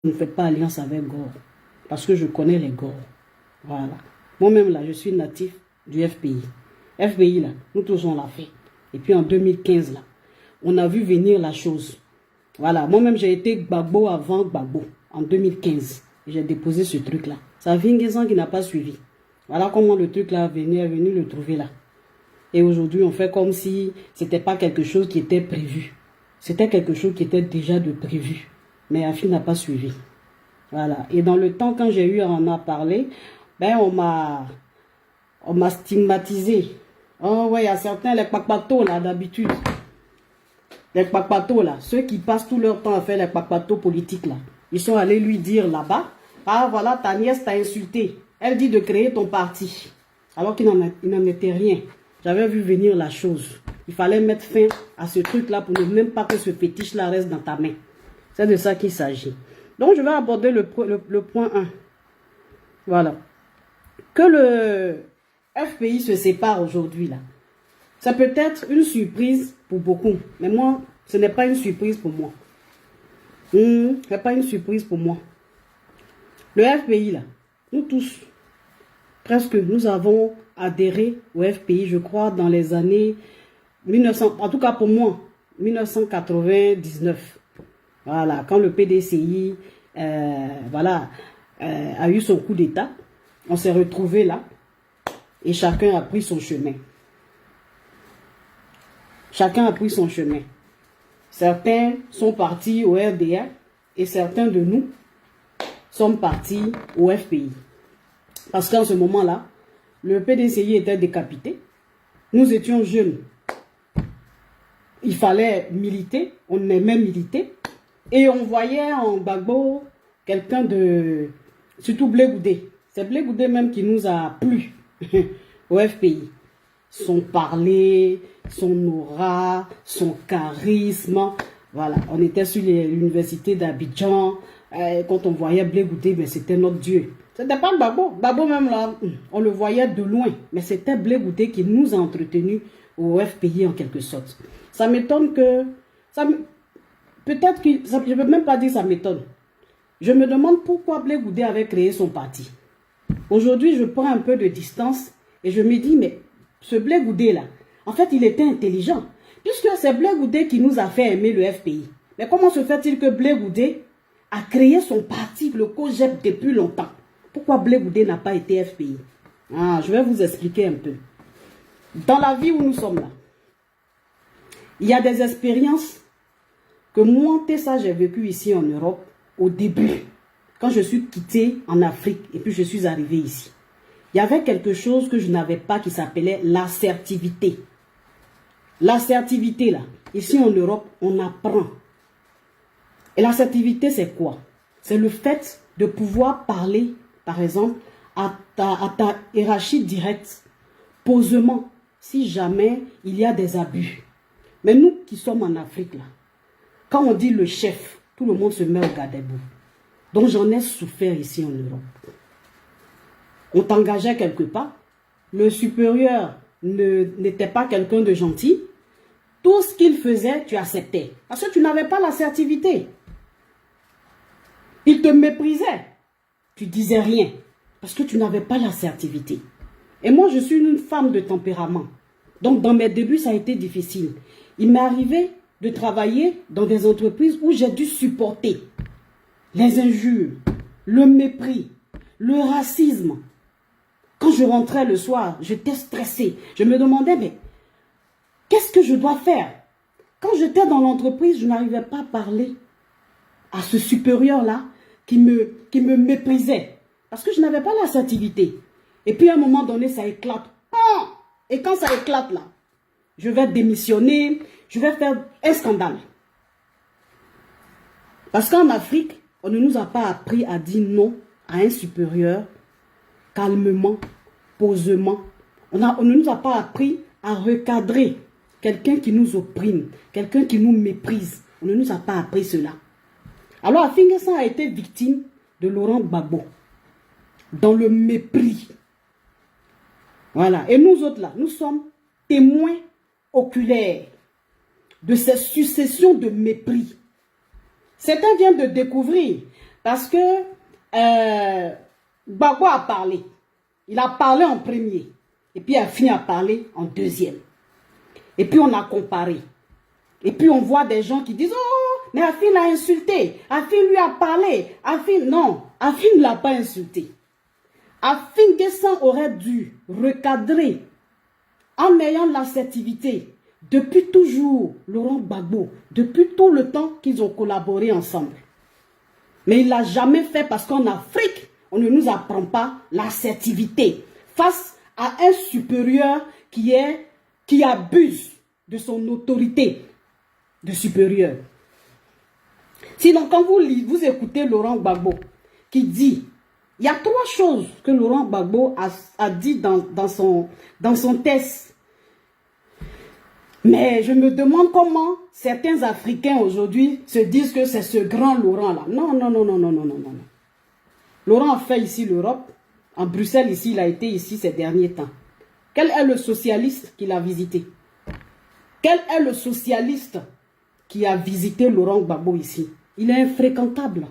ne faites pas alliance avec Gore. Parce que je connais les Gore. Voilà. Moi-même, là, je suis natif du FPI. FPI, là, nous tous, on l'a fait. Et puis en 2015, là, on a vu venir la chose. Voilà. Moi-même, j'ai été Gbagbo avant Gbagbo, en 2015. J'ai déposé ce truc-là. Ça a Vinguezan qui n'a pas suivi. Voilà comment le truc-là est venu le trouver là. Et aujourd'hui, on fait comme si c'était pas quelque chose qui était prévu. C'était quelque chose qui était déjà de prévu. Mais Afi n'a pas suivi. Voilà. Et dans le temps, quand j'ai eu à en parler, ben on m'a stigmatisé. Oh ouais, il y a certains, les papatos là, d'habitude. Les papatos là, ceux qui passent tout leur temps à faire les papatos politiques là. Ils sont allés lui dire là-bas, ah voilà, ta nièce t'a insulté. Elle dit de créer ton parti. Alors qu'il n'en était rien. J'avais vu venir la chose. Il fallait mettre fin à ce truc-là pour ne même pas que ce fétiche-là reste dans ta main. C'est de ça qu'il s'agit. Donc, je vais aborder le point 1. Voilà. Que le FPI se sépare aujourd'hui, là. Ça peut être une surprise pour beaucoup. Mais moi, ce n'est pas une surprise pour moi. Ce n'est pas une surprise pour moi. Le FPI, là, nous tous, presque, nous avons adhéré au FPI, je crois, dans les années 1900, en tout cas pour moi, 1999. Voilà, quand le PDCI a eu son coup d'État, on s'est retrouvés là et chacun a pris son chemin. Chacun a pris son chemin. Certains sont partis au RDA et certains de nous sommes partis au FPI. Parce qu'en ce moment-là, le PDCI était décapité. Nous étions jeunes. Il fallait militer, on aimait militer. Et on voyait en Gbagbo quelqu'un de... Surtout Blé Goudé. C'est Blé Goudé même qui nous a plu au FPI. Son parler, son aura, son charisme. Voilà, on était sur l'université d'Abidjan. Quand on voyait Blé Goudé, ben, c'était notre Dieu. C'était pas Gbagbo. Gbagbo même là, on le voyait de loin. Mais c'était Blé Goudé qui nous a entretenus au FPI en quelque sorte. Ça m'étonne que... Peut-être que, je ne peux même pas dire ça m'étonne. Je me demande pourquoi Blé Goudé avait créé son parti. Aujourd'hui, je prends un peu de distance et je me dis, mais ce Blé Goudé là, en fait, il était intelligent. Puisque c'est Blé Goudé qui nous a fait aimer le FPI. Mais comment se fait-il que Blé Goudé a créé son parti, le COJEP, depuis longtemps? Pourquoi Blé Goudé n'a pas été FPI? Je vais vous expliquer un peu. Dans la vie où nous sommes là, il y a des expériences que moi, ça, j'ai vécu ici en Europe au début, quand je suis quitté en Afrique et puis je suis arrivé ici. Il y avait quelque chose que je n'avais pas qui s'appelait l'assertivité. L'assertivité, là, ici en Europe, on apprend. Et l'assertivité, c'est quoi? C'est le fait de pouvoir parler, par exemple, à ta hiérarchie directe, posément, si jamais il y a des abus. Mais nous qui sommes en Afrique, là, quand on dit le chef, tout le monde se met au garde-à-vous. Donc j'en ai souffert ici en Europe. On t'engageait quelque part. Le supérieur n'était pas quelqu'un de gentil. Tout ce qu'il faisait, tu acceptais. Parce que tu n'avais pas l'assertivité. Il te méprisait. Tu disais rien. Parce que tu n'avais pas l'assertivité. Et moi, je suis une femme de tempérament. Donc dans mes débuts, ça a été difficile. Il m'est arrivé de travailler dans des entreprises où j'ai dû supporter les injures, le mépris, le racisme. Quand je rentrais le soir, j'étais stressée. Je me demandais, mais qu'est-ce que je dois faire? Quand j'étais dans l'entreprise, je n'arrivais pas à parler à ce supérieur-là qui me méprisait. Parce que je n'avais pas l'assertivité. Et puis à un moment donné, ça éclate. Et quand ça éclate là, je vais démissionner, je vais faire un scandale. Parce qu'en Afrique, on ne nous a pas appris à dire non à un supérieur calmement, posément. On ne nous a pas appris à recadrer quelqu'un qui nous opprime, quelqu'un qui nous méprise. On ne nous a pas appris cela. Alors Afi N'Guessan a été victime de Laurent Gbagbo dans le mépris. Voilà. Et nous autres là, nous sommes témoins oculaires de ces successions de mépris. Certains viennent de découvrir Parce que Gbagbo a parlé. Il a parlé en premier. Et puis il a fini à parler en deuxième. Et puis on a comparé. Et puis on voit des gens qui disent, oh, mais Afin l'a insulté. Afin lui a parlé. Afin, non. Afin ne l'a pas insulté. Afin N'Guessan aurait dû recadrer en ayant l'assertivité. Depuis toujours, Laurent Gbagbo, depuis tout le temps qu'ils ont collaboré ensemble. Mais il ne l'a jamais fait parce qu'en Afrique, on ne nous apprend pas l'assertivité face à un supérieur qui abuse de son autorité de supérieur. Sinon, quand vous écoutez Laurent Gbagbo qui dit, il y a 3 choses que Laurent Gbagbo a dit dans son texte. Mais je me demande comment certains Africains aujourd'hui se disent que c'est ce grand Laurent-là. Non, non, non, non, non, non, non, non. Laurent a fait ici l'Europe. En Bruxelles, ici, il a été ici ces derniers temps. Quel est le socialiste qu'il a visité? Quel est le socialiste qui a visité Laurent Gbagbo ici? Il est infréquentable.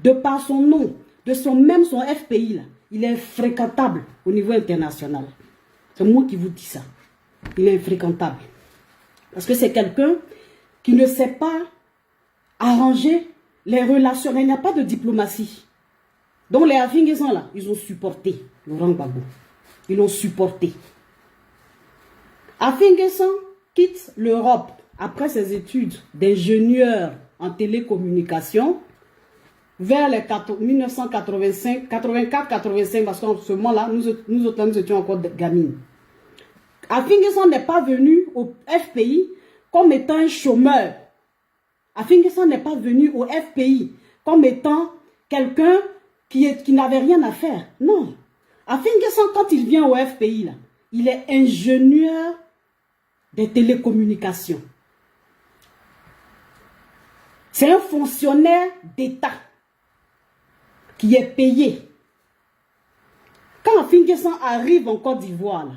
De par son nom, même son FPI, là, il est infréquentable au niveau international. C'est moi qui vous dis ça. Il est infréquentable. Parce que c'est quelqu'un qui ne sait pas arranger les relations. Il n'y a pas de diplomatie. Donc les Afin N'Guessan là, ils ont supporté Laurent Gbagbo. Ils l'ont supporté. Afin N'Guessan quitte l'Europe après ses études d'ingénieur en télécommunication vers les 1985, 84-85, parce qu'en ce moment-là, nous autres, nous étions encore gamines. Afin N'Guessan n'est pas venu au FPI comme étant un chômeur. Afin N'Guessan n'est pas venu au FPI comme étant quelqu'un qui n'avait rien à faire. Non. Afin N'Guessan, quand il vient au FPI, là, il est ingénieur des télécommunications. C'est un fonctionnaire d'État qui est payé. Quand Afin N'Guessan arrive en Côte d'Ivoire,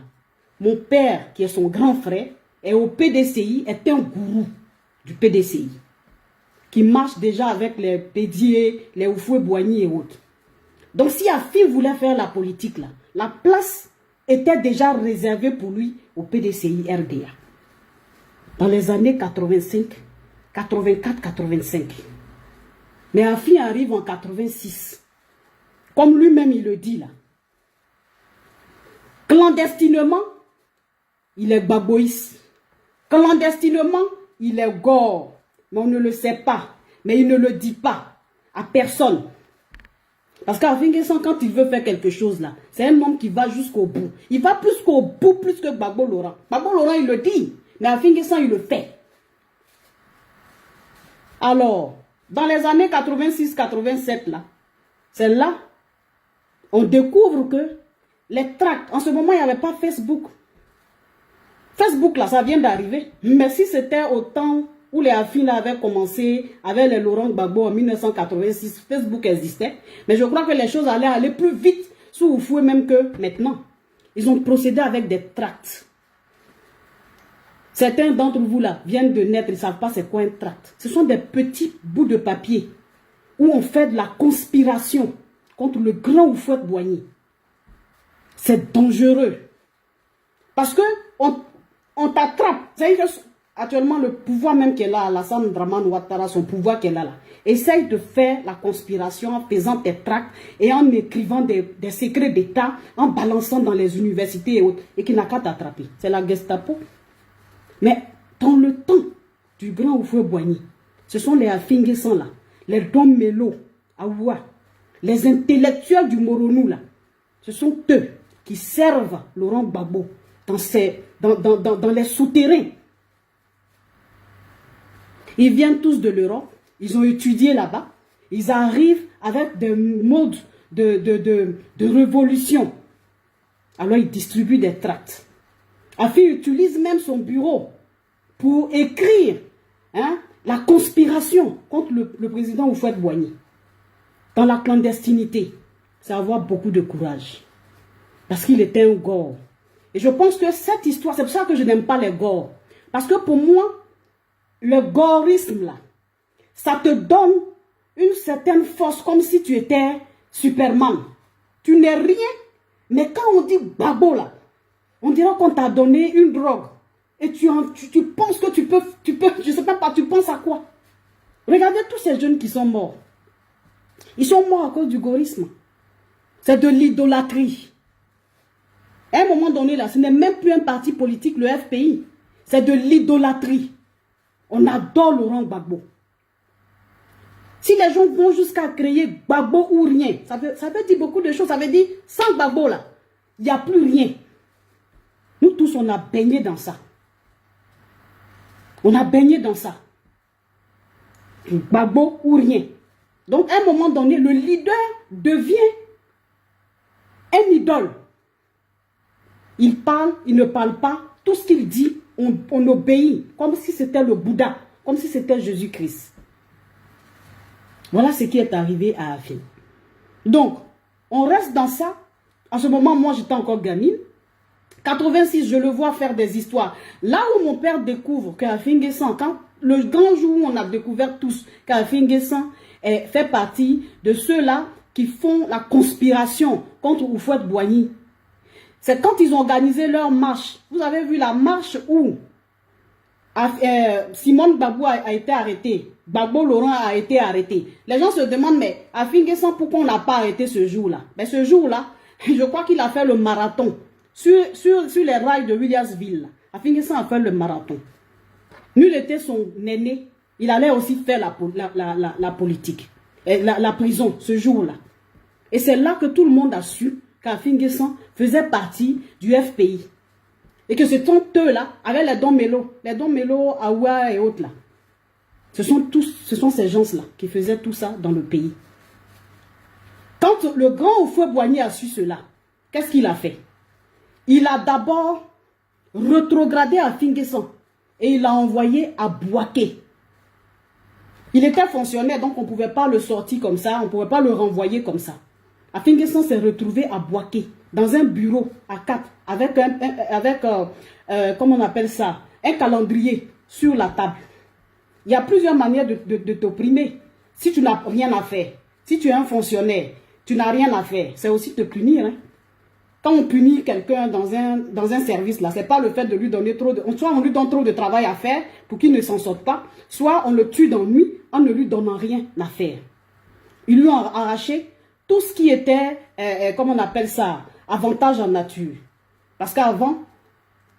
mon père, qui est son grand frère, est au PDCI, est un gourou du PDCI, qui marche déjà avec les Pédier, les Oufoué-Boigny et autres. Donc si Afin voulait faire la politique, là, la place était déjà réservée pour lui au PDCI RDA. Dans les années 85, 84, 85. Mais Afin arrive en 86. Comme lui-même il le dit là. Clandestinement, il est gbagboïste. Clandestinement, il est gore. Mais on ne le sait pas. Mais il ne le dit pas à personne. Parce qu'Afin N'Guessan, quand il veut faire quelque chose là, c'est un homme qui va jusqu'au bout. Il va plus qu'au bout, plus que Gbagbo Laurent. Gbagbo Laurent, il le dit. Mais Afin N'Guessan, il le fait. Alors, dans les années 86-87 là, c'est là, on découvre que les tracts, en ce moment, il n'y avait pas Facebook. Facebook, là, ça vient d'arriver. Mais si c'était au temps où les Afin là avaient commencé avec les Laurent Gbagbo en 1986, Facebook existait. Mais je crois que les choses allaient aller plus vite sous Oufoué même que maintenant. Ils ont procédé avec des tracts. Certains d'entre vous là viennent de naître, ils ne savent pas c'est quoi un tract. Ce sont des petits bouts de papier où on fait de la conspiration contre le grand Oufoué-Boigny. C'est dangereux. Parce que on t'attrape. C'est-à-dire que actuellement, le pouvoir même qui est là, Alassane Dramane Ouattara, son pouvoir qui est là, essaye de faire la conspiration en faisant des tracts et en écrivant des secrets d'État, en balançant dans les universités et autres, et qui n'a qu'à t'attraper. C'est la Gestapo. Mais dans le temps du grand Oufoué-Boigny, ce sont les Afin N'Guessan là, les Dom Melo, Aoua, les intellectuels du Moronou là, ce sont eux qui servent Laurent Gbagbo dans les souterrains. Ils viennent tous de l'Europe, ils ont étudié là-bas, ils arrivent avec des modes de révolution. Alors ils distribuent des tracts. Afin utilise même son bureau pour écrire la conspiration contre le président Houphouët-Boigny. Dans la clandestinité, c'est avoir beaucoup de courage. Parce qu'il était un gore. Et je pense que cette histoire, c'est pour ça que je n'aime pas les gores. Parce que pour moi, le gorisme là, ça te donne une certaine force, comme si tu étais Superman. Tu n'es rien, mais quand on dit Gbagbo là, on dirait qu'on t'a donné une drogue. Et tu penses que tu peux, je sais pas, tu penses à quoi? Regardez tous ces jeunes qui sont morts. Ils sont morts à cause du gaullisme. C'est de l'idolâtrie. À un moment donné, là, ce n'est même plus un parti politique, le FPI. C'est de l'idolâtrie. On adore Laurent Gbagbo. Si les gens vont jusqu'à créer Gbagbo ou rien, ça veut dire beaucoup de choses. Ça veut dire, sans Gbagbo, là, il n'y a plus rien. Nous tous, on a baigné dans ça. On a baigné dans ça. Gbagbo ou rien. Donc, à un moment donné, le leader devient un idole. Il parle, il ne parle pas. Tout ce qu'il dit, on obéit. Comme si c'était le Bouddha. Comme si c'était Jésus-Christ. Voilà ce qui est arrivé à Afin. Donc, on reste dans ça. En ce moment, moi, j'étais encore gamine. 86, je le vois faire des histoires. Là où mon père découvre qu'Afin Guessan, quand le grand jour où on a découvert tous qu'Afin Guessan fait partie de ceux-là qui font la conspiration contre Houphouët-Boigny. C'est quand ils ont organisé leur marche. Vous avez vu la marche où Simone Gbagbo a été arrêté. Gbagbo Laurent a été arrêté. Les gens se demandent, mais Afin Guessan, pourquoi on n'a pas arrêté ce jour-là? Mais ce jour-là, je crois qu'il a fait le marathon. Sur les rails de Williamsville. Afin Guessan a fait le marathon. Nul était son aîné. Il allait aussi faire la politique. La prison, ce jour-là. Et c'est là que tout le monde a su qu'Afin Guessan faisait partie du FPI. Et que ce sont eux-là, avec les Don Melo, Aoua et autres là. Ce sont ces gens-là qui faisaient tout ça dans le pays. Quand le grand Houphouët-Boigny a su cela, qu'est-ce qu'il a fait? Il a d'abord rétrogradé Afin Guessan et il l'a envoyé à Bouaké. Il était fonctionnaire, donc on ne pouvait pas le sortir comme ça, on ne pouvait pas le renvoyer comme ça. Afin Guessan s'est retrouvé à Bouaké, dans un bureau à 4, avec comment on appelle ça, un calendrier sur la table. Il y a plusieurs manières de t'opprimer. Si tu n'as rien à faire, si tu es un fonctionnaire, tu n'as rien à faire, c'est aussi te punir. Hein. Quand on punit quelqu'un dans un service, là, c'est pas le fait de lui donner trop de... Soit on lui donne trop de travail à faire pour qu'il ne s'en sorte pas, soit on le tue d'ennui en ne lui donnant rien à faire. Ils lui ont arraché tout ce qui était, comment on appelle ça, avantage en nature. Parce qu'avant,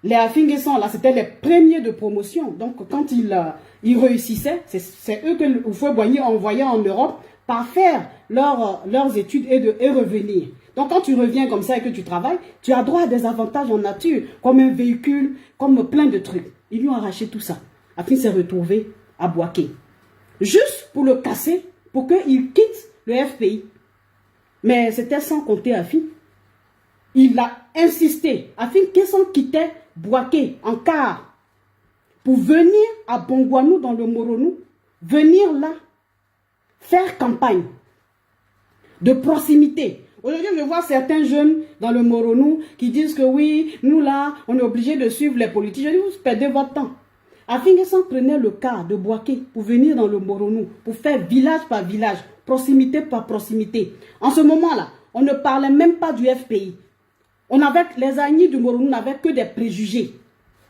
les Afin Guessan, là, c'était les premiers de promotion. Donc, quand ils réussissaient, c'est eux que Houphouët-Boigny envoyait en Europe par faire leurs études et revenir. Donc, quand tu reviens comme ça et que tu travailles, tu as droit à des avantages en nature, comme un véhicule, comme plein de trucs. Ils lui ont arraché tout ça. Afin s'est retrouvé à Bouaké. Juste pour le casser, pour qu'il quitte le FPI. Mais c'était sans compter Afin. Il a insisté. Afin Guessan quittait Bouaké en car pour venir à Bongouanou dans le Moronou, venir là, faire campagne de proximité. Aujourd'hui, je vois certains jeunes dans le Moronou qui disent que oui, nous là, on est obligé de suivre les politiques. Je dis, vous perdez votre temps. Afin Guessan prenait le car de Bouaké pour venir dans le Moronou, pour faire village par village, proximité par proximité. En ce moment-là, on ne parlait même pas du FPI. Les Agnis du Moronou n'avaient que des préjugés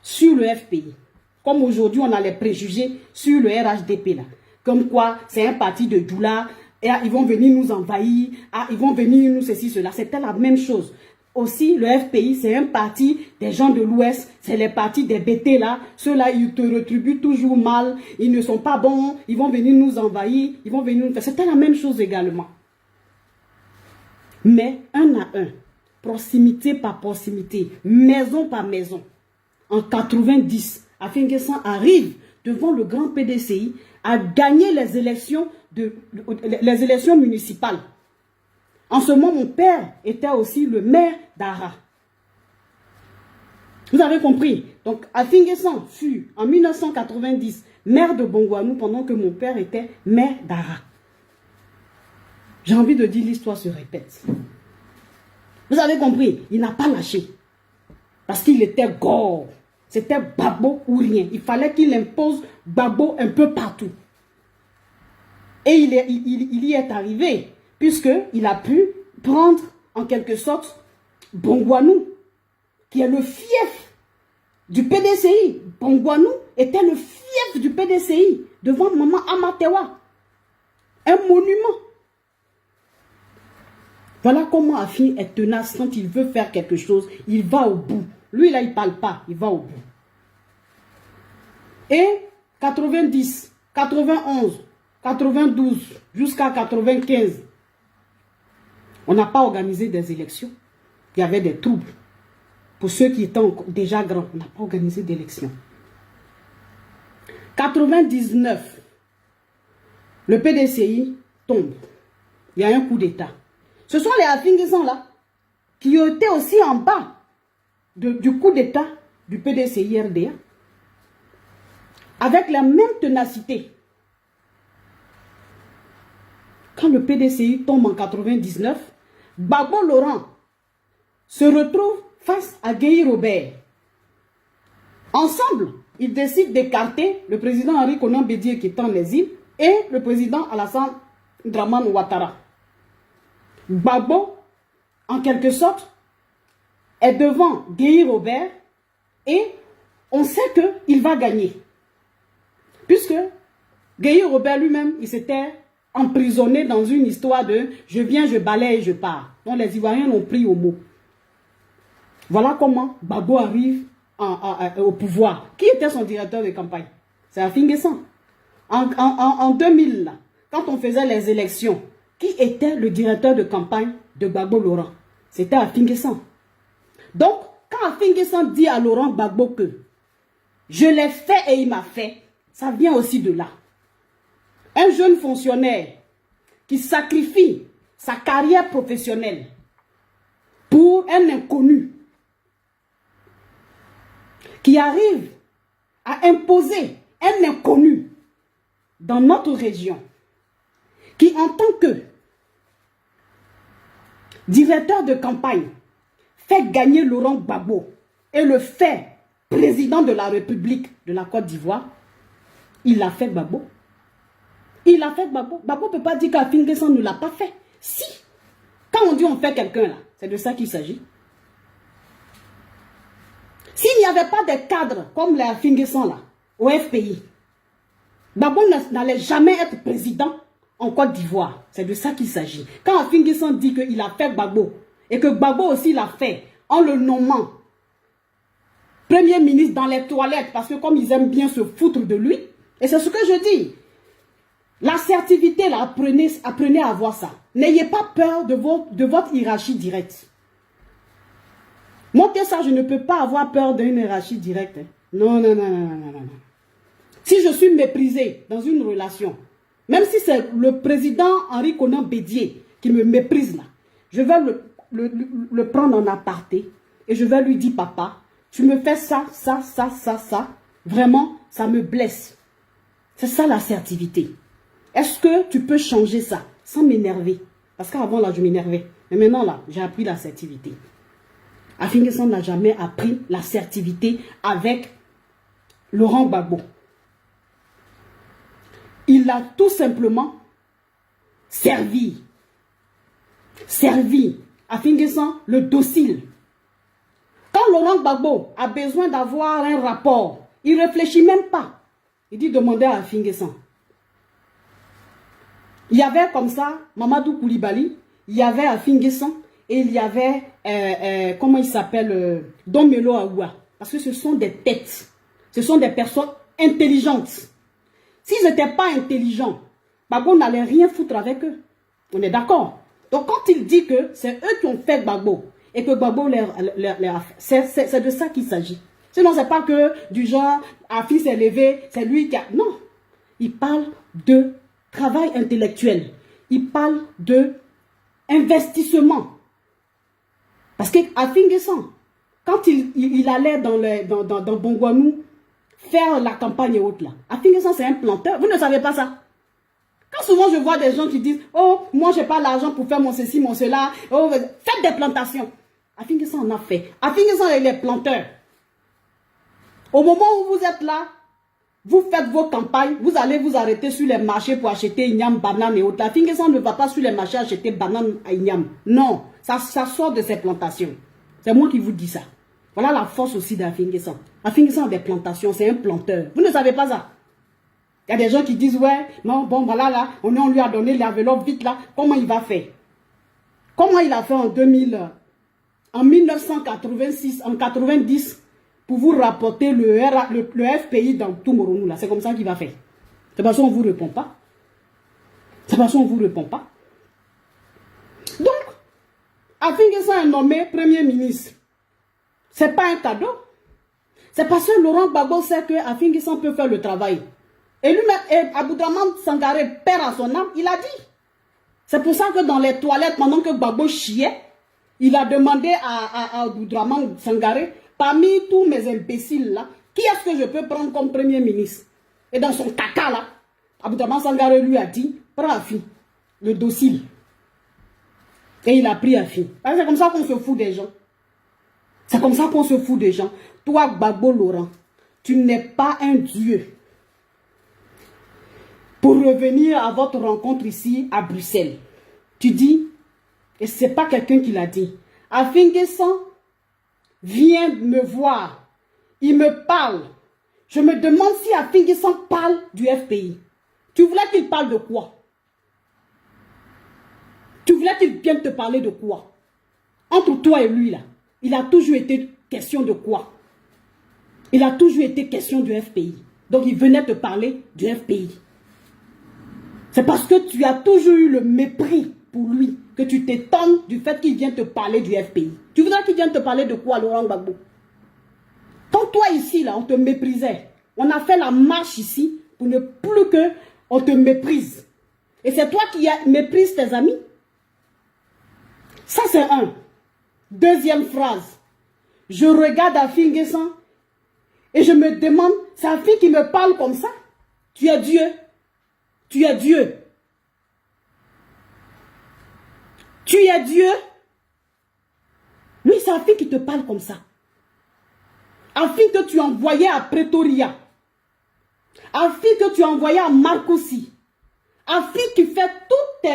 sur le FPI. Comme aujourd'hui, on a les préjugés sur le RHDP là. Comme quoi, c'est un parti de Doula, et ils vont venir nous envahir, ils vont venir nous ceci, cela. C'était la même chose. Aussi, le FPI, c'est un parti des gens de l'Ouest, c'est les partis des BT là. Ceux-là, ils te retribuent toujours mal, ils ne sont pas bons, ils vont venir nous envahir, ils vont venir nous faire. C'était la même chose également. Mais un à un, proximité par proximité, maison par maison. En 90, Afin Guessan arrive devant le grand PDCI à gagner les élections municipales. En ce moment, mon père était aussi le maire d'Ara. Vous avez compris? Donc, Afin Guessan fut, en 1990, maire de Bongouanou pendant que mon père était maire d'Ara. J'ai envie de dire, l'histoire se répète. Vous avez compris? Il n'a pas lâché. Parce qu'il était gore. C'était Gbagbo ou rien. Il fallait qu'il impose Gbagbo un peu partout. Et il y est arrivé, puisqu'il a pu prendre, en quelque sorte, Bongouanou, qui est le fief du PDCI. Bongouanou était le fief du PDCI, devant Maman Amatewa. Un monument. Voilà comment Afin est tenace quand il veut faire quelque chose, il va au bout. Lui, là, il ne parle pas, il va au bout. Et 90, 91, 92, jusqu'à 95, on n'a pas organisé des élections. Il y avait des troubles. Pour ceux qui étaient déjà grands, on n'a pas organisé d'élections. 99, le PDCI tombe. Il y a un coup d'État. Ce sont les Afingizans là qui étaient aussi en bas du coup d'État du PDCI-RDA. Avec la même ténacité. Quand le PDCI tombe en 99, Gbagbo Laurent se retrouve face à Gueye Robert. Ensemble, ils décident d'écarter le président Henri Konan Bédié qui est en exil et le président Alassane Dramane Ouattara. Gbagbo, en quelque sorte, est devant Gueye Robert et on sait qu'il va gagner. Puisque Gueye Robert lui-même, il s'était emprisonné dans une histoire de « je viens, je balaye, je pars ». Donc les Ivoiriens l'ont pris au mot. Voilà comment Gbagbo arrive au pouvoir. Qui était son directeur de campagne? C'est Afin Guessan. En 2000, là, quand on faisait les élections, qui était le directeur de campagne de Gbagbo Laurent? C'était Afin Guessan. Donc, quand Afin Guessan dit à Laurent Gbagbo que « je l'ai fait et il m'a fait », ça vient aussi de là. Un jeune fonctionnaire qui sacrifie sa carrière professionnelle pour un inconnu, qui arrive à imposer un inconnu dans notre région, qui en tant que directeur de campagne fait gagner Laurent Gbagbo et le fait président de la République de la Côte d'Ivoire, il a fait Gbagbo. Il a fait Gbagbo. Gbagbo ne peut pas dire qu'Afin Guessan ne l'a pas fait. Si. Quand on dit on fait quelqu'un là, c'est de ça qu'il s'agit. S'il n'y avait pas de cadres comme les Afin Guessan là, au FPI, Gbagbo n'allait jamais être président en Côte d'Ivoire. C'est de ça qu'il s'agit. Quand Afin Guessan dit qu'il a fait Gbagbo, et que Gbagbo aussi l'a fait en le nommant Premier ministre dans les toilettes, parce que comme ils aiment bien se foutre de lui, et c'est ce que je dis, l'assertivité là, apprenez à avoir ça. N'ayez pas peur de votre hiérarchie directe. Moi, ça, je ne peux pas avoir peur d'une hiérarchie directe. Hein. Non, non, non, non, non, non, non. Si je suis méprisé dans une relation, même si c'est le président Henri Konan Bédié qui me méprise là, je vais le prendre en aparté et je vais lui dire, papa, tu me fais ça, ça, ça, ça, ça. Vraiment, ça me blesse. C'est ça l'assertivité. Est-ce que tu peux changer ça sans m'énerver? Parce qu'avant là, je m'énervais. Mais maintenant là, j'ai appris l'assertivité. Afin Guessan n'a jamais appris l'assertivité avec Laurent Gbagbo. Il a tout simplement servi. Afin Guessan, le docile. Quand Laurent Gbagbo a besoin d'avoir un rapport, il ne réfléchit même pas. Il dit demander à Afin Guessan. Il y avait comme ça Mamadou Koulibaly, il y avait Afin Guessan et il y avait, comment il s'appelle, Don Melo Aoua. Parce que ce sont des têtes, ce sont des personnes intelligentes. S'ils n'étaient pas intelligents, Gbagbo n'allait rien foutre avec eux. On est d'accord? Donc quand il dit que c'est eux qui ont fait Gbagbo et que Gbagbo c'est de ça qu'il s'agit. Sinon, ce n'est pas que du genre, Afin s'est levé, c'est lui qui a... Non, il parle de travail intellectuel. Il parle de investissement. Parce qu'Afin Guessan, quand il allait dans Bongouanou faire la campagne et autres là, Afin Guessan c'est un planteur. Vous ne savez pas ça? Quand souvent je vois des gens qui disent « Oh, moi je n'ai pas l'argent pour faire mon ceci, mon cela. Oh, faites des plantations. » Afin Guessan en a fait. Afin Guessan il est planteur. Au moment où vous êtes là, vous faites vos campagnes, vous allez vous arrêter sur les marchés pour acheter Ignam, banane et autres. La Finguessan ne va pas sur les marchés acheter banane à Ignam. Non, ça sort de ses plantations. C'est moi qui vous dis ça. Voilà la force aussi de la Finguessan. La Finguessan a des plantations, c'est un planteur. Vous ne savez pas ça? Il y a des gens qui disent, ouais, non, bon, voilà, là, on lui a donné l'enveloppe vite, là. Comment il va faire? Comment il a fait en 1986, en 90, pour vous rapporter le FPI dans tout Moronou, là. C'est comme ça qu'il va faire. C'est parce qu'on ne vous répond pas. C'est parce qu'on ne vous répond pas. Donc, Afinguessan est nommé Premier ministre. Ce n'est pas un cadeau. C'est parce que Laurent Gbagbo sait que Afinguessan peut faire le travail. Et lui-même, Aboudraman Sangaré, père à son âme, il a dit. C'est pour ça que dans les toilettes, pendant que Gbagbo chiait, il a demandé à Aboudraman Sangaré, parmi tous mes imbéciles là, qui est-ce que je peux prendre comme Premier ministre? Et dans son caca là, Aboudraman Sangaré lui a dit, prends Afi, le docile. Et il a pris Afi. C'est comme ça qu'on se fout des gens. C'est comme ça qu'on se fout des gens. Toi, Gbagbo Laurent, tu n'es pas un dieu. Pour revenir à votre rencontre ici à Bruxelles, tu dis, et ce n'est pas quelqu'un qui l'a dit, Afinguessan vient me voir, il me parle. Je me demande si Afinguessan parle du FPI. Tu voulais qu'il parle de quoi? Tu voulais qu'il vienne te parler de quoi? Entre toi et lui là, il a toujours été question de quoi? Il a toujours été question du FPI. Donc il venait te parler du FPI. C'est parce que tu as toujours eu le mépris pour lui que tu t'étonnes du fait qu'il vient te parler du FPI. Tu voudrais qu'il vienne te parler de quoi, Laurent Gbagbo? Quand toi ici, là, on te méprisait, on a fait la marche ici pour ne plus que on te méprise. Et c'est toi qui méprises tes amis. Ça, c'est un. Deuxième phrase. Je regarde Afinguessan et je me demande, c'est Afi qui me parle comme ça? Tu es Dieu. Tu es Dieu. Tu es Dieu. Lui, c'est Afi qui te parle comme ça. Afi que tu envoyais à Pretoria. Afi que tu envoyais à Marcoussis. Afi qui fait toutes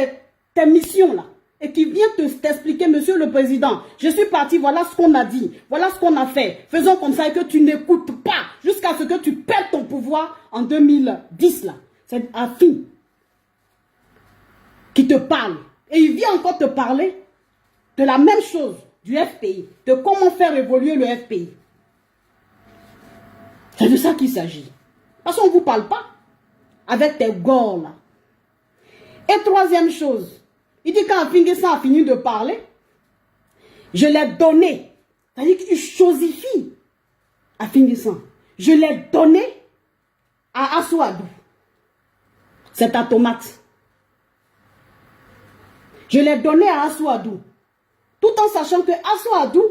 tes missions là. Et qui vient t'expliquer, monsieur le président, je suis parti, voilà ce qu'on a dit, voilà ce qu'on a fait. Faisons comme ça et que tu n'écoutes pas jusqu'à ce que tu perdes ton pouvoir en 2010 là. C'est Afi qui te parle. Et il vient encore te parler de la même chose, du FPI, de comment faire évoluer le FPI. C'est de ça qu'il s'agit. Parce qu'on ne vous parle pas avec tes gors là. Et troisième chose, il dit quand Afinguessan a fini de parler, je l'ai donné. C'est-à-dire que tu chosifies Afinguessan. Je l'ai donné à Assouadou. C'est ta tomate. Je l'ai donné à Assouadou. Tout en sachant que Assouadou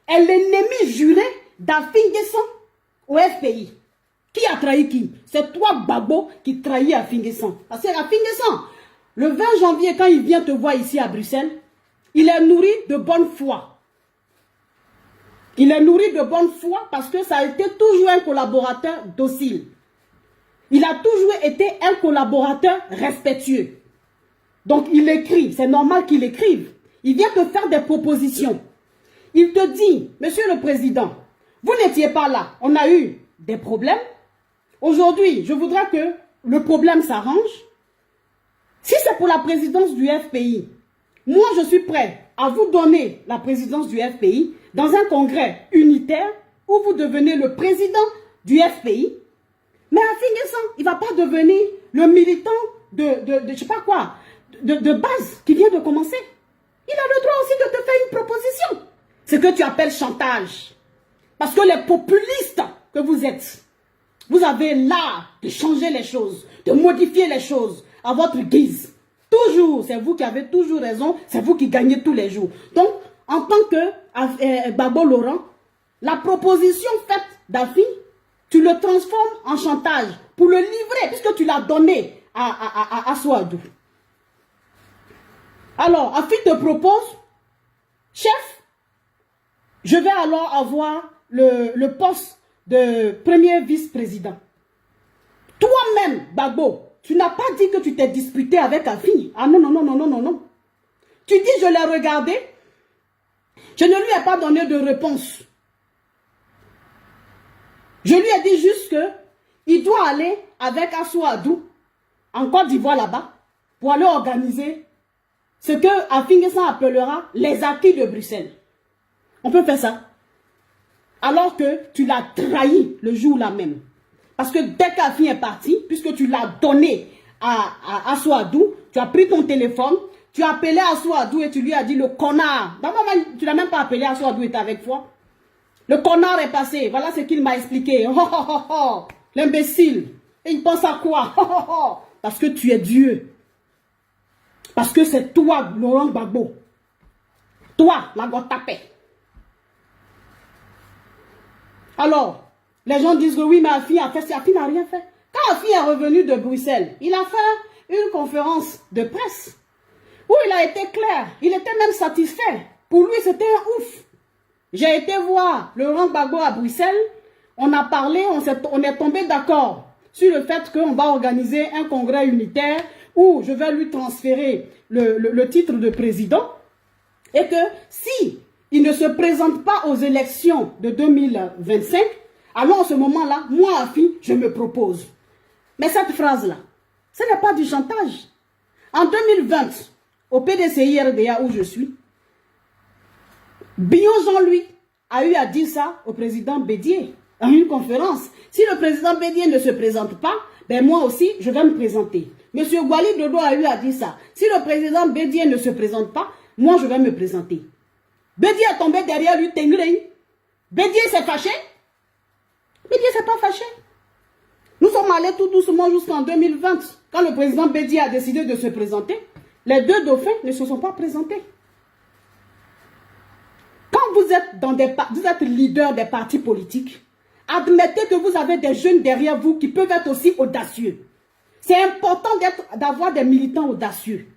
est l'ennemi juré d'Afinguessan au FPI. Qui a trahi qui? C'est toi, Gbagbo, qui trahit Afinguessan. Parce que Afinguessan, le 20 janvier, quand il vient te voir ici à Bruxelles, il est nourri de bonne foi. Il est nourri de bonne foi parce que ça a été toujours un collaborateur docile. Il a toujours été un collaborateur respectueux. Donc il écrit, c'est normal qu'il écrive. Il vient te faire des propositions. Il te dit, monsieur le président, vous n'étiez pas là, on a eu des problèmes. Aujourd'hui, je voudrais que le problème s'arrange. Si c'est pour la présidence du FPI, moi je suis prêt à vous donner la présidence du FPI dans un congrès unitaire où vous devenez le président du FPI. Mais Afinguessan, il ne va pas devenir le militant de je sais pas quoi, de base qui vient de commencer. Il a le droit aussi de te faire une proposition. Ce que tu appelles chantage. Parce que les populistes que vous êtes, vous avez l'art de changer les choses, de modifier les choses à votre guise. Toujours, c'est vous qui avez toujours raison, c'est vous qui gagnez tous les jours. Donc, en tant que Gbagbo Laurent, la proposition faite d'Afi, tu le transformes en chantage pour le livrer, puisque tu l'as donné à Assouadou. Alors, Afi te propose, chef, je vais alors avoir le poste de premier vice-président. Toi-même, Gbagbo, tu n'as pas dit que tu t'es disputé avec Afi. Ah non, non, non, non, non, non, non. Tu dis, je l'ai regardé. Je ne lui ai pas donné de réponse. Je lui ai dit juste que il doit aller avec Assou Adou en Côte d'Ivoire là-bas pour aller organiser ce que Afinguessan appellera les acquis de Bruxelles. On peut faire ça. Alors que tu l'as trahi le jour-là même. Parce que dès qu'Afi est parti, puisque tu l'as donné à Assou Adou, tu as pris ton téléphone, tu as appelé Assou Adou et tu lui as dit le connard. Tu n'as même pas appelé Assou Adou, était avec toi. Le connard est passé. Voilà ce qu'il m'a expliqué. Oh, oh, oh, oh. L'imbécile. Et il pense à quoi? Oh, oh, oh. Parce que tu es Dieu. Parce que c'est toi, Laurent Gbagbo. Toi, la Gotapé. Alors, les gens disent que oui, mais Afi a fait. Afi n'a rien fait. Quand Afi est revenu de Bruxelles, il a fait une conférence de presse où il a été clair. Il était même satisfait. Pour lui, c'était un ouf. J'ai été voir Laurent Gbagbo à Bruxelles. On a parlé, on est tombé d'accord sur le fait qu'on va organiser un congrès unitaire où je vais lui transférer le titre de président. Et que si il ne se présente pas aux élections de 2025, alors en ce moment-là, moi, Afi, je me propose. Mais cette phrase-là, ce n'est pas du chantage. En 2020, au PDCI RDA où je suis, Bion Jean-Louis a eu à dire ça au président Bédier dans une conférence. Si le président Bédier ne se présente pas, ben moi aussi, je vais me présenter. Monsieur Gwali Dodo a eu à dire ça. Si le président Bédier ne se présente pas, moi je vais me présenter. Bédier est tombé derrière lui, Tengrei. Bédier s'est fâché. Bédier s'est pas fâché. Nous sommes allés tout doucement jusqu'en 2020. Quand le président Bédier a décidé de se présenter, les deux dauphins ne se sont pas présentés. Quand vous êtes leader des partis politiques, admettez que vous avez des jeunes derrière vous qui peuvent être aussi audacieux. C'est important d'avoir des militants audacieux.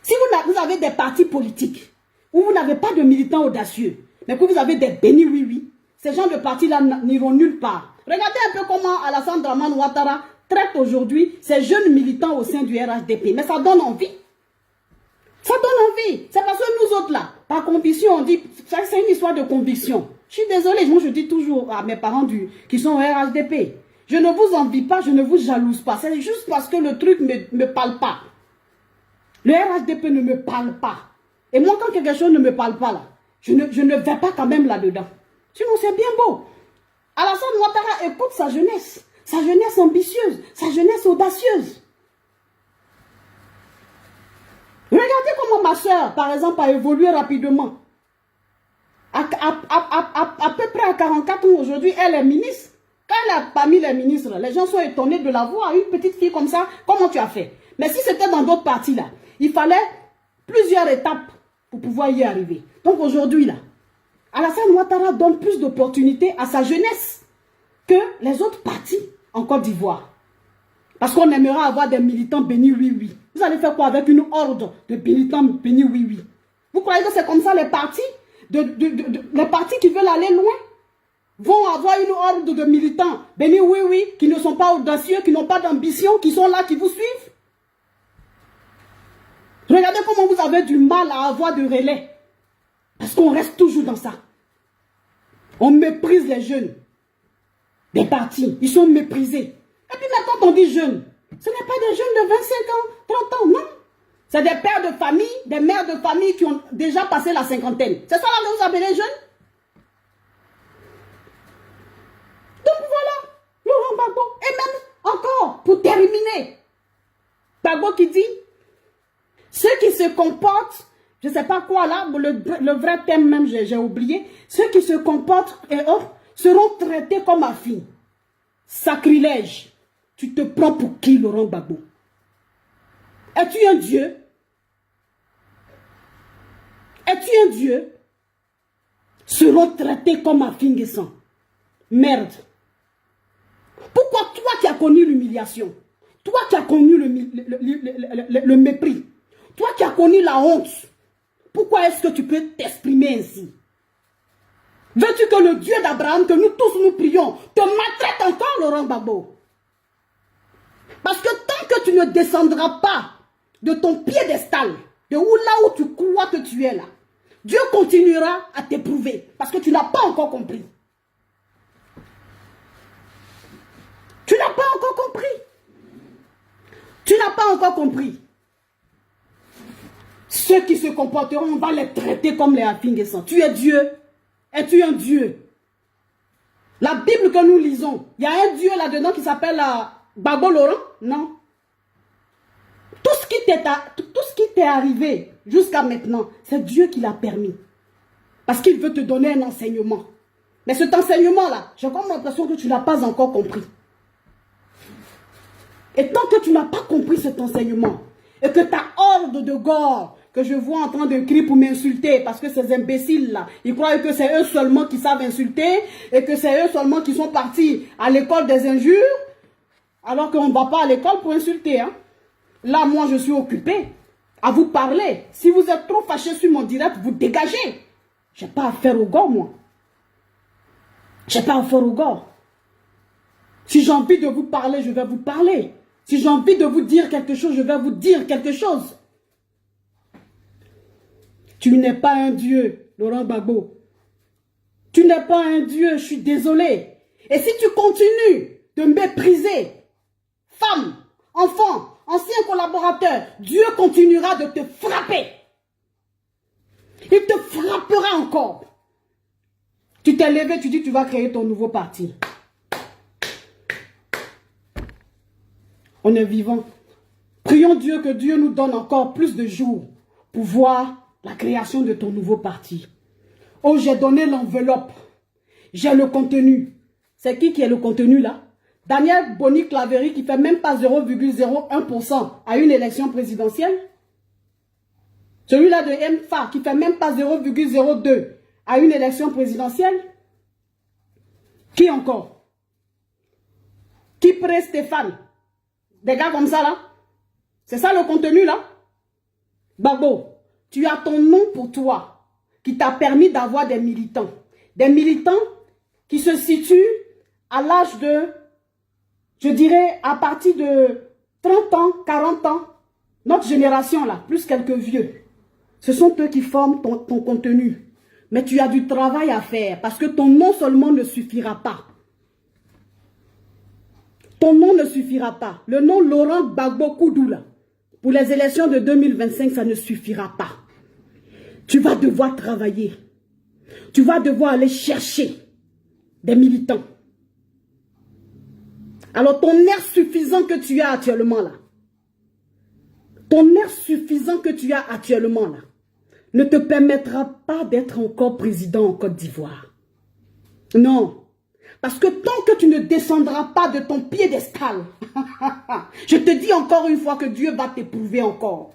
Si vous avez des partis politiques où vous n'avez pas de militants audacieux, mais que vous avez des bénis oui-oui, ces gens de partis-là n'iront nulle part. Regardez un peu comment Alassane Dramane Ouattara traite aujourd'hui ces jeunes militants au sein du RHDP. Mais ça donne envie. Ça donne envie. C'est parce que nous autres là, par conviction, on dit, c'est une histoire de conviction. Je suis désolée, moi je dis toujours à mes parents qui sont au RHDP, je ne vous envie pas, je ne vous jalouse pas. C'est juste parce que le truc ne me parle pas. Le RHDP ne me parle pas. Et moi quand quelque chose ne me parle pas là, je ne vais pas quand même là-dedans. Sinon c'est bien beau. Alassane Ouattara écoute sa jeunesse ambitieuse, sa jeunesse audacieuse. Regardez comment ma soeur, par exemple, a évolué rapidement. À peu près à 44 ans aujourd'hui, elle est ministre. Quand elle est parmi les ministres, les gens sont étonnés de la voir. Une petite fille comme ça, comment tu as fait? Mais si c'était dans d'autres partis là, il fallait plusieurs étapes pour pouvoir y arriver. Donc aujourd'hui là, Alassane Ouattara donne plus d'opportunités à sa jeunesse que les autres partis en Côte d'Ivoire. Parce qu'on aimerait avoir des militants bénis oui-oui. Vous allez faire quoi avec une horde de militants bénis oui-oui? Vous croyez que c'est comme ça les partis les partis qui veulent aller loin vont avoir une horde de militants bénis oui-oui qui ne sont pas audacieux, qui n'ont pas d'ambition, qui sont là, qui vous suivent? Regardez comment vous avez du mal à avoir de relais. Parce qu'on reste toujours dans ça. On méprise les jeunes des partis. Ils sont méprisés. Et puis maintenant, quand on dit jeunes, ce n'est pas des jeunes de 25 ans, 30 ans, non. C'est des pères de famille, des mères de famille qui ont déjà passé la cinquantaine. C'est ça là que vous appelez jeunes? Donc voilà, Laurent Gbagbo. Et même encore, pour terminer, Gbagbo qui dit, ceux qui se comportent, je ne sais pas quoi là, le vrai thème même j'ai oublié, ceux qui se comportent seront traités comme affines. Sacrilège. Tu te prends pour qui, Laurent Gbagbo? Es-tu un dieu? Es-tu un dieu? Seront traités comme Afinguessan. Merde. Pourquoi toi qui as connu l'humiliation, toi qui as connu le mépris, toi qui as connu la honte, pourquoi est-ce que tu peux t'exprimer ainsi? Veux-tu que le Dieu d'Abraham, que nous tous nous prions, te maltraite encore, Laurent Gbagbo? Parce que tant que tu ne descendras pas de ton piédestal, de où là où tu crois que tu es là, Dieu continuera à t'éprouver parce que tu n'as pas encore compris. Tu n'as pas encore compris. Tu n'as pas encore compris. Ceux qui se comporteront, on va les traiter comme les Afinguessants. Tu es Dieu. Es-tu un Dieu? La Bible que nous lisons, il y a un Dieu là-dedans qui s'appelle Babo Laurent? Non. Tout ce qui t'est arrivé jusqu'à maintenant, c'est Dieu qui l'a permis. Parce qu'il veut te donner un enseignement. Mais cet enseignement-là, j'ai comme l'impression que tu n'as pas encore compris. Et tant que tu n'as pas compris cet enseignement, et que ta horde de gore que je vois en train de crier pour m'insulter, parce que ces imbéciles-là, ils croient que c'est eux seulement qui savent insulter, et que c'est eux seulement qui sont partis à l'école des injures, alors qu'on ne va pas à l'école pour insulter. Hein. Là, moi, je suis occupé à vous parler. Si vous êtes trop fâchés sur mon direct, vous dégagez. Je n'ai pas affaire au gore, moi. Je n'ai pas affaire au gore. Si j'ai envie de vous parler, je vais vous parler. Si j'ai envie de vous dire quelque chose, je vais vous dire quelque chose. Tu n'es pas un Dieu, Laurent Gbagbo. Tu n'es pas un Dieu, je suis désolé. Et si tu continues de mépriser, femmes, enfants, anciens collaborateurs, Dieu continuera de te frapper. Il te frappera encore. Tu t'es levé, tu dis que tu vas créer ton nouveau parti. On est vivant. Prions Dieu que Dieu nous donne encore plus de jours pour voir la création de ton nouveau parti. Oh, j'ai donné l'enveloppe. J'ai le contenu. C'est qui est le contenu là? Daniel Boni-Claverie qui fait même pas 0,01% à une élection présidentielle. Celui-là de MFA qui fait même pas 0,02 à une élection présidentielle. Qui encore? Kipré Stéphane. Des gars comme ça là. C'est ça le contenu là? Gbagbo, tu as ton nom pour toi qui t'a permis d'avoir des militants. Des militants qui se situent à l'âge de, je dirais, à partir de 30 ans, 40 ans. Notre génération là, plus quelques vieux. Ce sont eux qui forment ton contenu. Mais tu as du travail à faire parce que ton nom seulement ne suffira pas. Ton nom ne suffira pas. Le nom Laurent Gbagbo Koudou là, pour les élections de 2025, ça ne suffira pas. Tu vas devoir travailler. Tu vas devoir aller chercher des militants. Alors ton air suffisant que tu as actuellement là, ton air suffisant que tu as actuellement là, ne te permettra pas d'être encore président en Côte d'Ivoire. Non. Parce que tant que tu ne descendras pas de ton piédestal, je te dis encore une fois que Dieu va t'éprouver encore.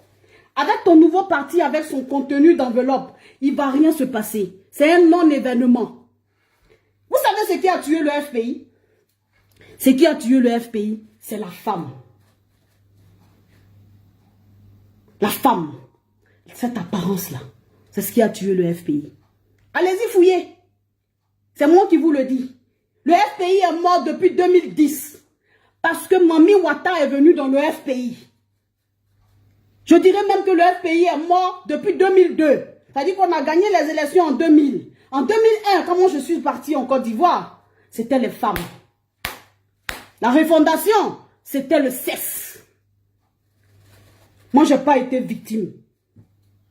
Avec ton nouveau parti, avec son contenu d'enveloppe, il ne va rien se passer. C'est un non-événement. Vous savez ce qui a tué le FPI? Ce qui a tué le FPI, c'est la femme. La femme. Cette apparence-là, c'est ce qui a tué le FPI. Allez-y fouiller. C'est moi qui vous le dis. Le FPI est mort depuis 2010 parce que Mami Ouattara est venue dans le FPI. Je dirais même que le FPI est mort depuis 2002. C'est-à-dire qu'on a gagné les élections en 2000. En 2001, comment je suis parti en Côte d'Ivoire, c'était les femmes. La refondation, c'était le sexe. Moi, je n'ai pas été victime.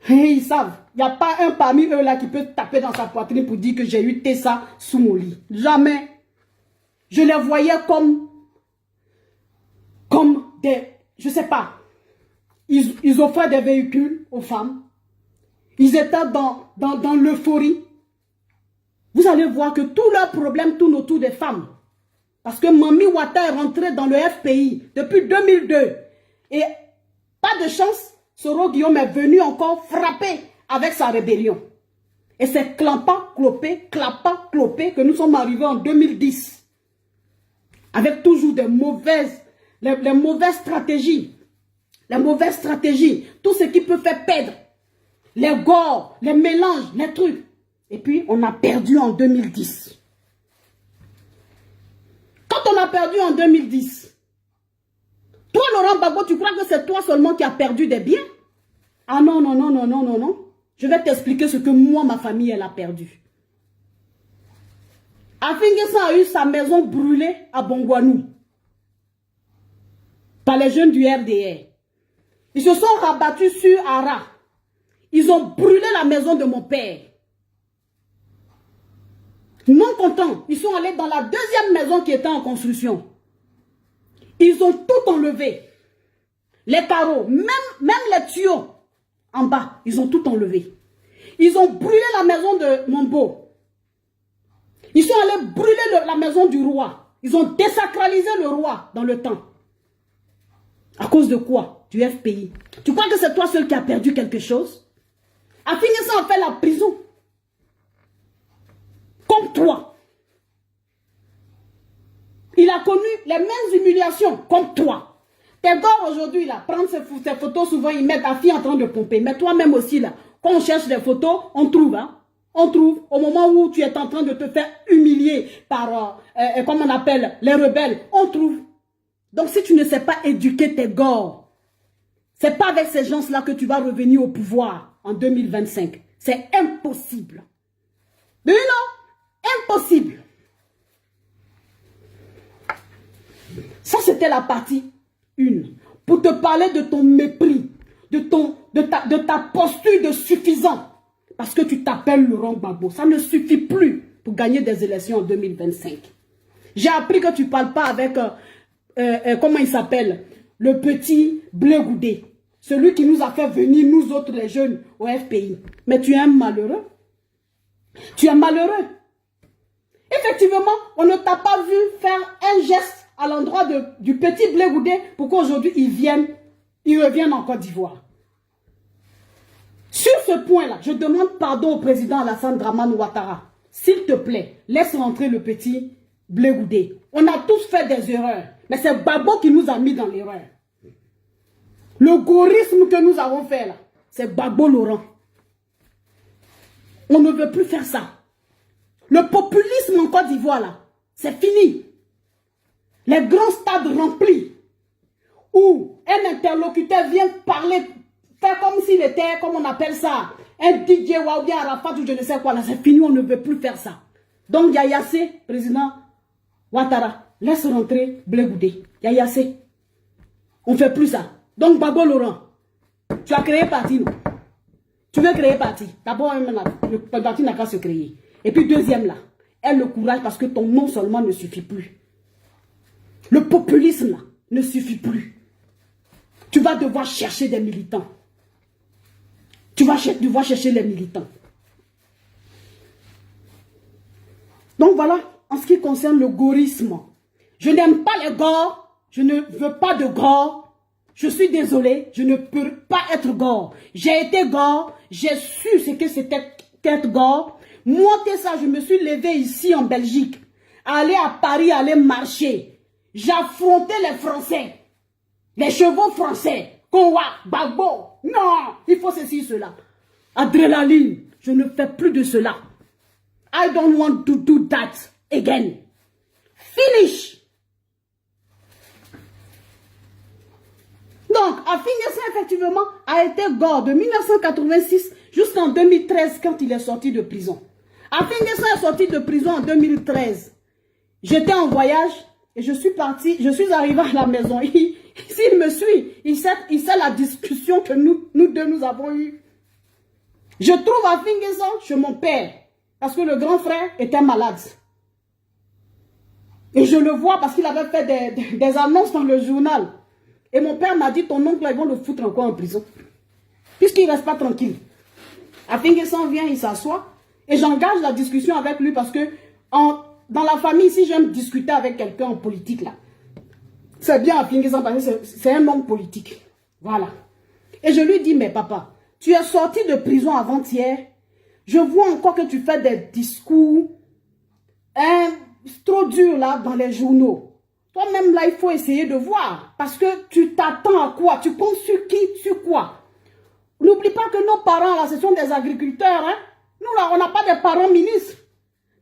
Et ils savent. Il n'y a pas un parmi eux là qui peut taper dans sa poitrine pour dire que j'ai eu Tessa sous mon lit. Jamais. Je les voyais comme des, je sais pas, ils offraient des véhicules aux femmes. Ils étaient dans l'euphorie. Vous allez voir que tous leurs problèmes tournent autour des femmes. Parce que Mami Ouattara est rentrée dans le FPI depuis 2002. Et pas de chance, Soro Guillaume est venu encore frapper avec sa rébellion. Et c'est clampant, clopé que nous sommes arrivés en 2010. Avec toujours des mauvaises, les mauvaises stratégies. Les mauvaises stratégies. Tout ce qui peut faire perdre. Les gores, les mélanges, les trucs. Et puis, on a perdu en 2010. Quand on a perdu en 2010, Toi, Laurent Gbagbo, tu crois que c'est toi seulement qui as perdu des biens? Ah non, non, non, non, non, non, non. Je vais t'expliquer ce que moi, ma famille, elle a perdu. Afinguessan a eu sa maison brûlée à Bongwanou par les jeunes du RDR. Ils se sont rabattus sur Ara. Ils ont brûlé la maison de mon père. Non contents, ils sont allés dans la deuxième maison qui était en construction. Ils ont tout enlevé. Les carreaux, même les tuyaux en bas, ils ont tout enlevé. Ils ont brûlé la maison de mon beau. Ils sont allés brûler la maison du roi. Ils ont désacralisé le roi dans le temps. À cause de quoi? Du FPI. Tu crois que c'est toi seul qui a perdu quelque chose? Afinguessan a fait la prison. Comme toi. Il a connu les mêmes humiliations comme toi. Tes gars aujourd'hui, là, prendre ces photos, souvent ils mettent ta fille en train de pomper. Mais toi-même aussi, là, quand on cherche des photos, on trouve, hein. On trouve, au moment où tu es en train de te faire humilier par, comme on appelle, les rebelles, on trouve. Donc si tu ne sais pas éduquer tes gars, c'est pas avec ces gens-là que tu vas revenir au pouvoir en 2025. C'est impossible. Mais non, impossible. Ça, c'était la partie 1. Pour te parler de ton mépris, de ta posture de suffisant. Parce que tu t'appelles Laurent Gbagbo. Ça ne suffit plus pour gagner des élections en 2025. J'ai appris que tu ne parles pas avec, comment il s'appelle, le petit Blé Goudé. Celui qui nous a fait venir, nous autres les jeunes, au FPI. Mais tu es un malheureux. Tu es malheureux. Effectivement, on ne t'a pas vu faire un geste à l'endroit du petit Blé Goudé pour qu'aujourd'hui ils reviennent en Côte d'Ivoire. Sur ce point-là, je demande pardon au président Alassane Dramane Ouattara. S'il te plaît, laisse rentrer le petit Blé Goudé. On a tous fait des erreurs, mais c'est Gbagbo qui nous a mis dans l'erreur. Le gaurisme que nous avons fait là, c'est Gbagbo Laurent. On ne veut plus faire ça. Le populisme en Côte d'Ivoire là, c'est fini. Les grands stades remplis, où un interlocuteur vient parler, faire comme s'il était, comme on appelle ça, un DJ ou bien Arafat ou je ne sais quoi, là c'est fini, on ne veut plus faire ça. Donc Yayassé, président Ouattara, laisse rentrer Blé Goudé. Yayassé, on ne fait plus ça. Donc Gbagbo Laurent, tu as créé parti, non? Tu veux créer parti. D'abord, le parti n'a qu'à se créer. Et puis deuxième là, aie le courage parce que ton nom seulement ne suffit plus. Le populisme là, ne suffit plus. Tu vas devoir chercher des militants. Tu vas devoir chercher les militants. Donc voilà, en ce qui concerne le gaurisme, je n'aime pas les gars, je ne veux pas de gars. Je suis désolé, je ne peux pas être gars. J'ai été gars, j'ai su ce que c'était qu'être gars. Moi, ça, je me suis levé ici en Belgique, aller à Paris, aller marcher. J'affrontais les Français, les chevaux français. Kowa, Gbagbo, non, il faut ceci, cela. Adrénaline, je ne fais plus de cela. I don't want to do that again. Finish. Donc, Afinguessan, effectivement, a été gars de 1986 jusqu'en 2013 quand il est sorti de prison. Afinguessan est sorti de prison en 2013. J'étais en voyage et je suis parti, je suis arrivé à la maison. S'il me suit, il sait la discussion que nous deux nous avons eue. Je trouve Afinguessan chez mon père parce que le grand frère était malade. Et je le vois parce qu'il avait fait des annonces dans le journal. Et mon père m'a dit, ton oncle, ils vont le foutre encore en prison. Puisqu'il ne reste pas tranquille. Afinguessan vient, il s'assoit. Et j'engage la discussion avec lui parce que dans la famille, si j'aime discuter avec quelqu'un en politique, là, c'est bien Afinguessan parce que c'est un homme politique. Voilà. Et je lui dis, mais papa, tu es sorti de prison avant-hier. Je vois encore que tu fais des discours trop durs là dans les journaux. Toi-même, là, il faut essayer de voir. Parce que tu t'attends à quoi? Tu penses sur qui? Sur quoi? N'oublie pas que nos parents, là, ce sont des agriculteurs. Hein? Nous, là, on n'a pas de parents ministres.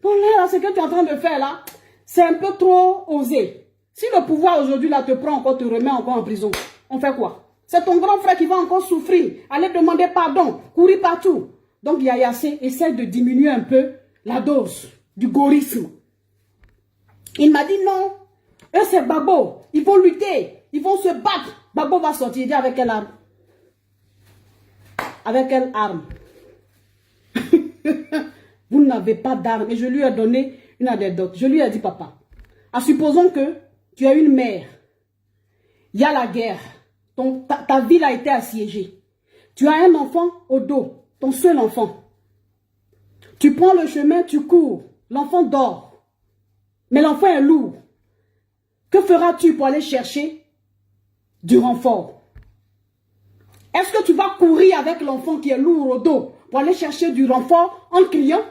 Donc là, ce que tu es en train de faire, là, c'est un peu trop osé. Si le pouvoir aujourd'hui là te prend encore, te remet encore en prison, on fait quoi? C'est ton grand frère qui va encore souffrir, aller demander pardon, courir partout. Donc Yaya C essaie de diminuer un peu la dose du gaullisme. Il m'a dit non, eux c'est Gbagbo, ils vont lutter, ils vont se battre. Gbagbo va sortir, il dit avec quelle arme? Avec quelle arme? Vous n'avez pas d'arme. Et je lui ai donné une anecdote. Je lui ai dit, papa, supposons que tu as une mère, il y a la guerre, ta ville a été assiégée. Tu as un enfant au dos, ton seul enfant. Tu prends le chemin, tu cours, l'enfant dort. Mais l'enfant est lourd. Que feras-tu pour aller chercher du renfort? Est-ce que tu vas courir avec l'enfant qui est lourd au dos pour aller chercher du renfort en criant?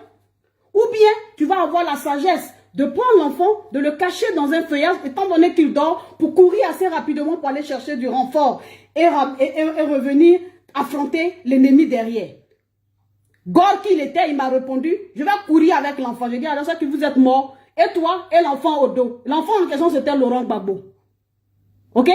Ou bien tu vas avoir la sagesse de prendre l'enfant, de le cacher dans un feuillage, étant donné qu'il dort, pour courir assez rapidement pour aller chercher du renfort et revenir affronter l'ennemi derrière. Gore qu'il était, il m'a répondu, je vais courir avec l'enfant. J'ai dit, alors ça que vous êtes mort, et toi et l'enfant au dos. L'enfant en question, c'était Laurent Gbagbo. Ok?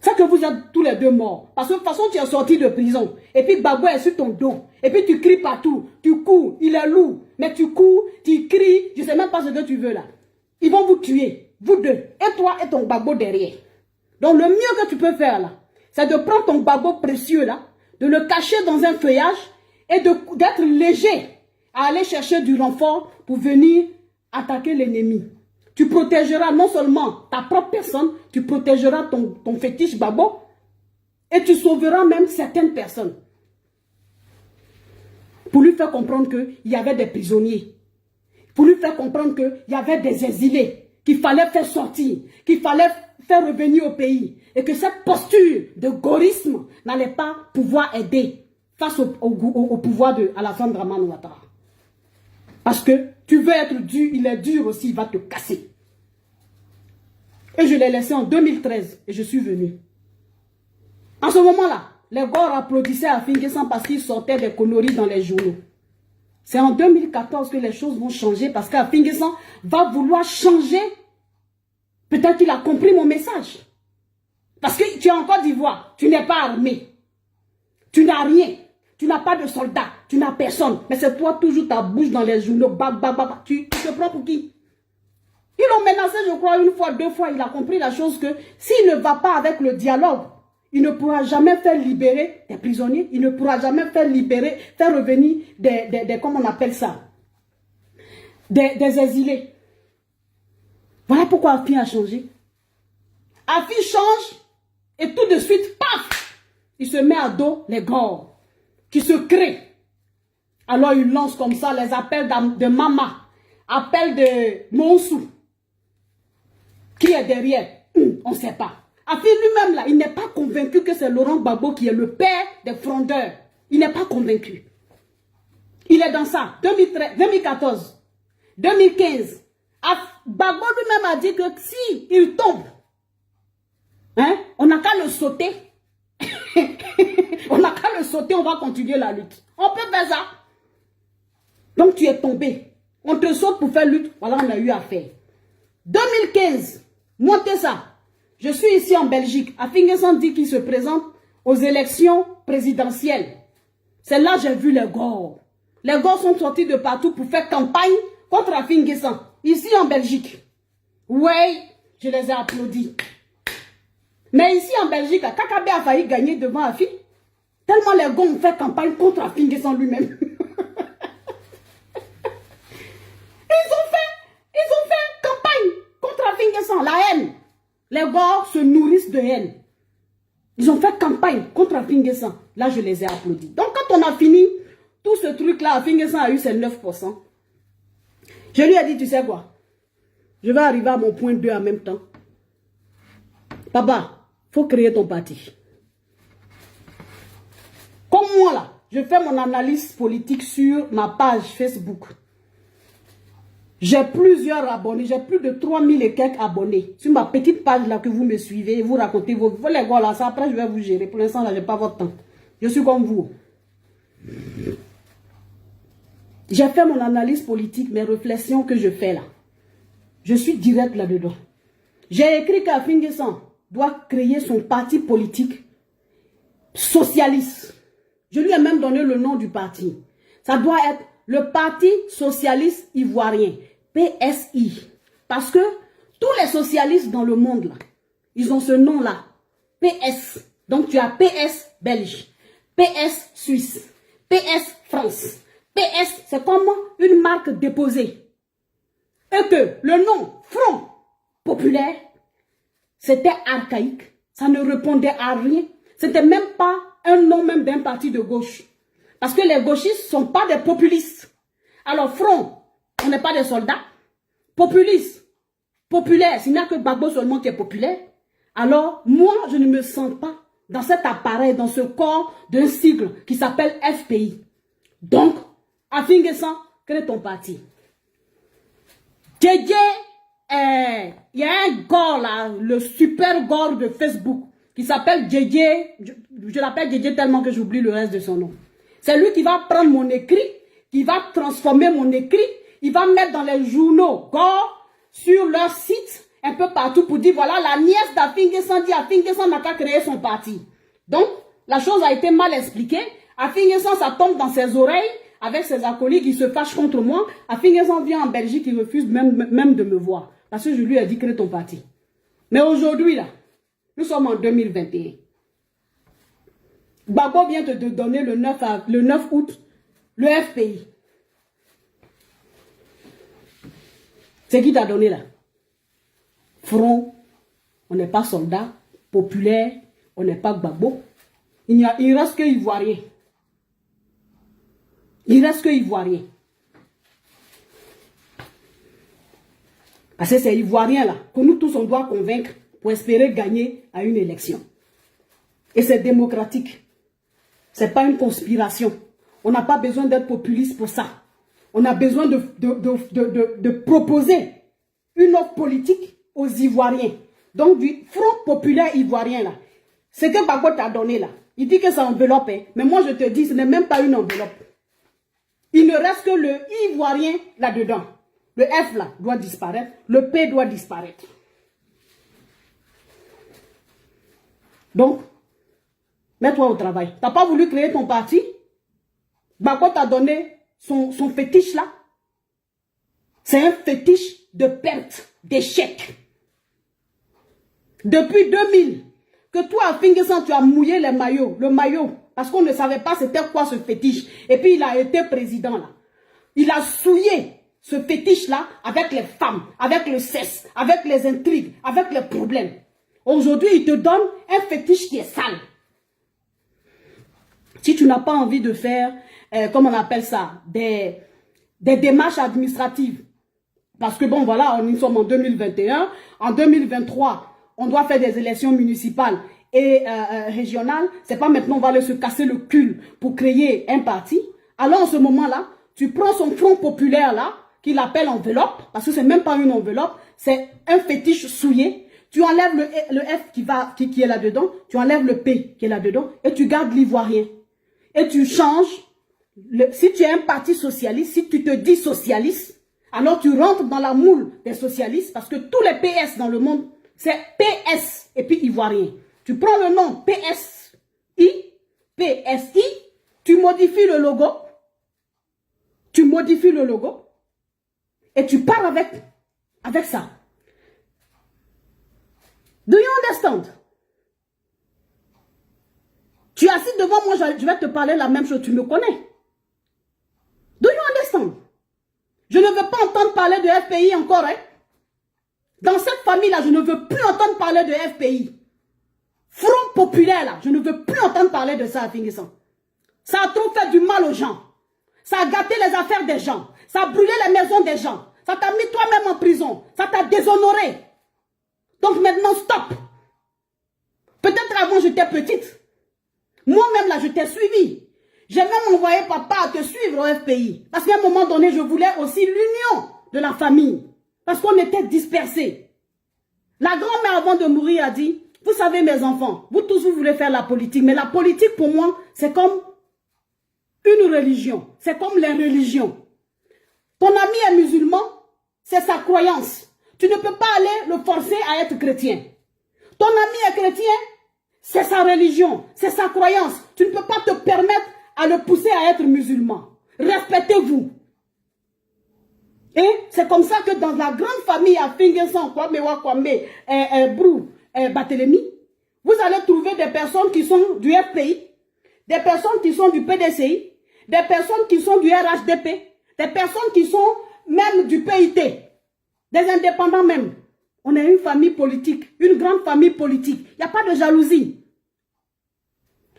C'est que vous êtes tous les deux morts. Parce que de toute façon, tu es sorti de prison. Et puis Gbagbo est sur ton dos. Et puis tu cries partout. Tu cours, il est lourd. Mais tu cours, tu cries. Je ne sais même pas ce que tu veux là. Ils vont vous tuer. Vous deux. Et toi et ton Gbagbo derrière. Donc le mieux que tu peux faire là, c'est de prendre ton Gbagbo précieux là, de le cacher dans un feuillage et d'être léger à aller chercher du renfort pour venir attaquer l'ennemi. Tu protégeras non seulement ta propre personne, tu protégeras ton fétiche Gbagbo et tu sauveras même certaines personnes. Pour lui faire comprendre qu'il y avait des prisonniers. Pour lui faire comprendre qu'il y avait des exilés qu'il fallait faire sortir, qu'il fallait faire revenir au pays. Et que cette posture de gaullisme n'allait pas pouvoir aider face au pouvoir de Alassane Dramane Ouattara. Parce que tu veux être dur, il est dur aussi, il va te casser. Et je l'ai laissé en 2013 et je suis venu. En ce moment-là, les Gors applaudissaient à Finguessan parce qu'il sortait des conneries dans les journaux. C'est en 2014 que les choses vont changer parce qu'à Finguessan va vouloir changer. Peut-être qu'il a compris mon message. Parce que tu es en Côte d'Ivoire, tu n'es pas armé. Tu n'as rien. Tu n'as pas de soldats, tu n'as personne. Mais c'est toi toujours ta bouche dans les journaux. Tu te prends pour qui? Ils l'ont menacé, je crois, une fois, deux fois. Il a compris la chose que s'il ne va pas avec le dialogue, il ne pourra jamais faire libérer des prisonniers. Il ne pourra jamais faire libérer, faire revenir comment on appelle ça? Des exilés. Voilà pourquoi Afi a changé. Afi change et tout de suite, paf, il se met à dos les Gors qui se créent. Alors il lance comme ça les appels de Mama, appels de Monsou. Qui est derrière? On ne sait pas. Afi lui-même là, il n'est pas convaincu que c'est Laurent Gbagbo qui est le père des frondeurs. Il n'est pas convaincu. Il est dans ça. 2013, 2014, 2015. Gbagbo lui-même a dit que si il tombe, hein, on n'a qu'à le sauter. On n'a qu'à le sauter, on va continuer la lutte. On peut faire ça. Donc tu es tombé. On te saute pour faire lutte. Voilà, on a eu affaire. 2015, montez ça. Je suis ici en Belgique. Afinguessan dit qu'il se présente aux élections présidentielles. C'est là que j'ai vu les Gors. Les Gors sont sortis de partout pour faire campagne contre Afinguessan. Ici en Belgique. Oui, je les ai applaudis. Mais ici en Belgique, Kakabe a failli gagner devant Afi. Tellement les Gors ont fait campagne contre Afinguessan lui-même. Ils ont fait campagne contre Afinguessan, la haine. Les Gors se nourrissent de haine. Ils ont fait campagne contre Afinguessan. Là, je les ai applaudis. Donc, quand on a fini tout ce truc-là, Afinguessan a eu ses 9%. Je lui ai dit, tu sais quoi? Je vais arriver à mon point 2 en même temps. Papa, il faut créer ton parti. Comme moi, là, je fais mon analyse politique sur ma page Facebook. J'ai plusieurs abonnés, j'ai plus de 3000 et quelques abonnés. Sur ma petite page là que vous me suivez, vous racontez vos les gars là, ça après je vais vous gérer. Pour l'instant là, je n'ai pas votre temps. Je suis comme vous. J'ai fait mon analyse politique, mes réflexions que je fais là. Je suis direct là-dedans. J'ai écrit qu'Afinguessan doit créer son parti politique socialiste. Je lui ai même donné le nom du parti. Ça doit être le Parti Socialiste Ivoirien, PSI. Parce que tous les socialistes dans le monde, là, ils ont ce nom-là, PS. Donc tu as PS Belge, PS Suisse, PS France. PS, c'est comme une marque déposée. Et que le nom Front Populaire, c'était archaïque. Ça ne répondait à rien. C'était même pas un nom même d'un parti de gauche. Parce que les gauchistes ne sont pas des populistes. Alors Front, on n'est pas des soldats. Populiste, populaire, s'il n'y a que Gbagbo seulement qui est populaire. Alors moi, je ne me sens pas dans cet appareil, dans ce corps d'un sigle qui s'appelle FPI. Donc, Afinguessan, crée ton parti. Il y a un gars là, le super gars de Facebook, qui s'appelle JJ, je l'appelle JJ tellement que j'oublie le reste de son nom. C'est lui qui va prendre mon écrit, qui va transformer mon écrit, il va mettre dans les journaux, sur leur site, un peu partout pour dire, voilà, la nièce d'Afinguessan dit, Afinguessan n'a qu'à créer son parti. Donc, la chose a été mal expliquée. Afinguessan, ça tombe dans ses oreilles, avec ses acolytes qui se fâchent contre moi. Afinguessan vient en Belgique, il refuse même de me voir. Parce que je lui ai dit, crée ton parti. Mais aujourd'hui, là, nous sommes en 2021. Gbagbo vient de te donner le 9 août, le FPI. C'est qui t'a donné là? Front, on n'est pas soldat, populaire, on n'est pas Gbagbo. Il reste que Ivoirien. Il reste que Ivoirien. Parce que c'est Ivoirien là, que nous tous on doit convaincre pour espérer gagner à une élection. Et c'est démocratique. Ce n'est pas une conspiration. On n'a pas besoin d'être populiste pour ça. On a besoin de proposer une offre politique aux Ivoiriens. Donc du Front populaire ivoirien là. Ce que Gbagbo t'a donné là. Il dit que c'est enveloppe. Hein. Mais moi je te dis, ce n'est même pas une enveloppe. Il ne reste que le Ivoirien là-dedans. Le F là doit disparaître. Le P doit disparaître. Donc, mets-toi au travail. Tu n'as pas voulu créer ton parti. Gbagbo t'a donné son fétiche là. C'est un fétiche de perte, d'échec. Depuis 2000, que toi, Afinguessan, tu as mouillé le maillot, parce qu'on ne savait pas c'était quoi ce fétiche. Et puis il a été président là. Il a souillé ce fétiche là avec les femmes, avec le sexe, avec les intrigues, avec les problèmes. Aujourd'hui, il te donne un fétiche qui est sale. Si tu n'as pas envie de faire, comment on appelle ça, des démarches administratives, parce que bon, voilà, nous sommes en 2021. En 2023, on doit faire des élections municipales et régionales. C'est pas maintenant on va aller se casser le cul pour créer un parti. Alors en ce moment-là, tu prends son Front populaire là, qu'il appelle enveloppe, parce que c'est même pas une enveloppe, c'est un fétiche souillé. Tu enlèves le F qui est là-dedans, tu enlèves le P qui est là-dedans, et tu gardes l'ivoirien. Et tu changes, si tu es un parti socialiste, si tu te dis socialiste, alors tu rentres dans la moule des socialistes, parce que tous les PS dans le monde, c'est PS et puis ivoirien. Tu prends le nom PSI, tu modifies le logo, et tu pars avec ça. Do you understand? Tu es assis devant moi, je vais te parler la même chose, tu me connais. Do you understand? Je ne veux pas entendre parler de FPI encore. Hein? Dans cette famille-là, je ne veux plus entendre parler de FPI. Front populaire, là, je ne veux plus entendre parler de ça à Afinguessan. Ça a trop fait du mal aux gens. Ça a gâté les affaires des gens. Ça a brûlé les maisons des gens. Ça t'a mis toi-même en prison. Ça t'a déshonoré. Donc maintenant, stop. Peut-être avant, j'étais petite. Moi-même, là, je t'ai suivi. J'ai même envoyé papa te suivre au FPI. Parce qu'à un moment donné, je voulais aussi l'union de la famille. Parce qu'on était dispersés. La grand-mère, avant de mourir, a dit, vous savez mes enfants, vous tous, vous voulez faire la politique. Mais la politique, pour moi, c'est comme une religion. C'est comme les religions. Ton ami est musulman, c'est sa croyance. Tu ne peux pas aller le forcer à être chrétien. Ton ami est chrétien, c'est sa religion, c'est sa croyance. Tu ne peux pas te permettre à le pousser à être musulman. Respectez-vous. Et c'est comme ça que dans la grande famille à Fingensan, Kwame Wakwame, Brou, Barthélemy, vous allez trouver des personnes qui sont du FPI, des personnes qui sont du PDCI, des personnes qui sont du RHDP, des personnes qui sont même du PIT, des indépendants même. On est une famille politique, une grande famille politique. Il n'y a pas de jalousie.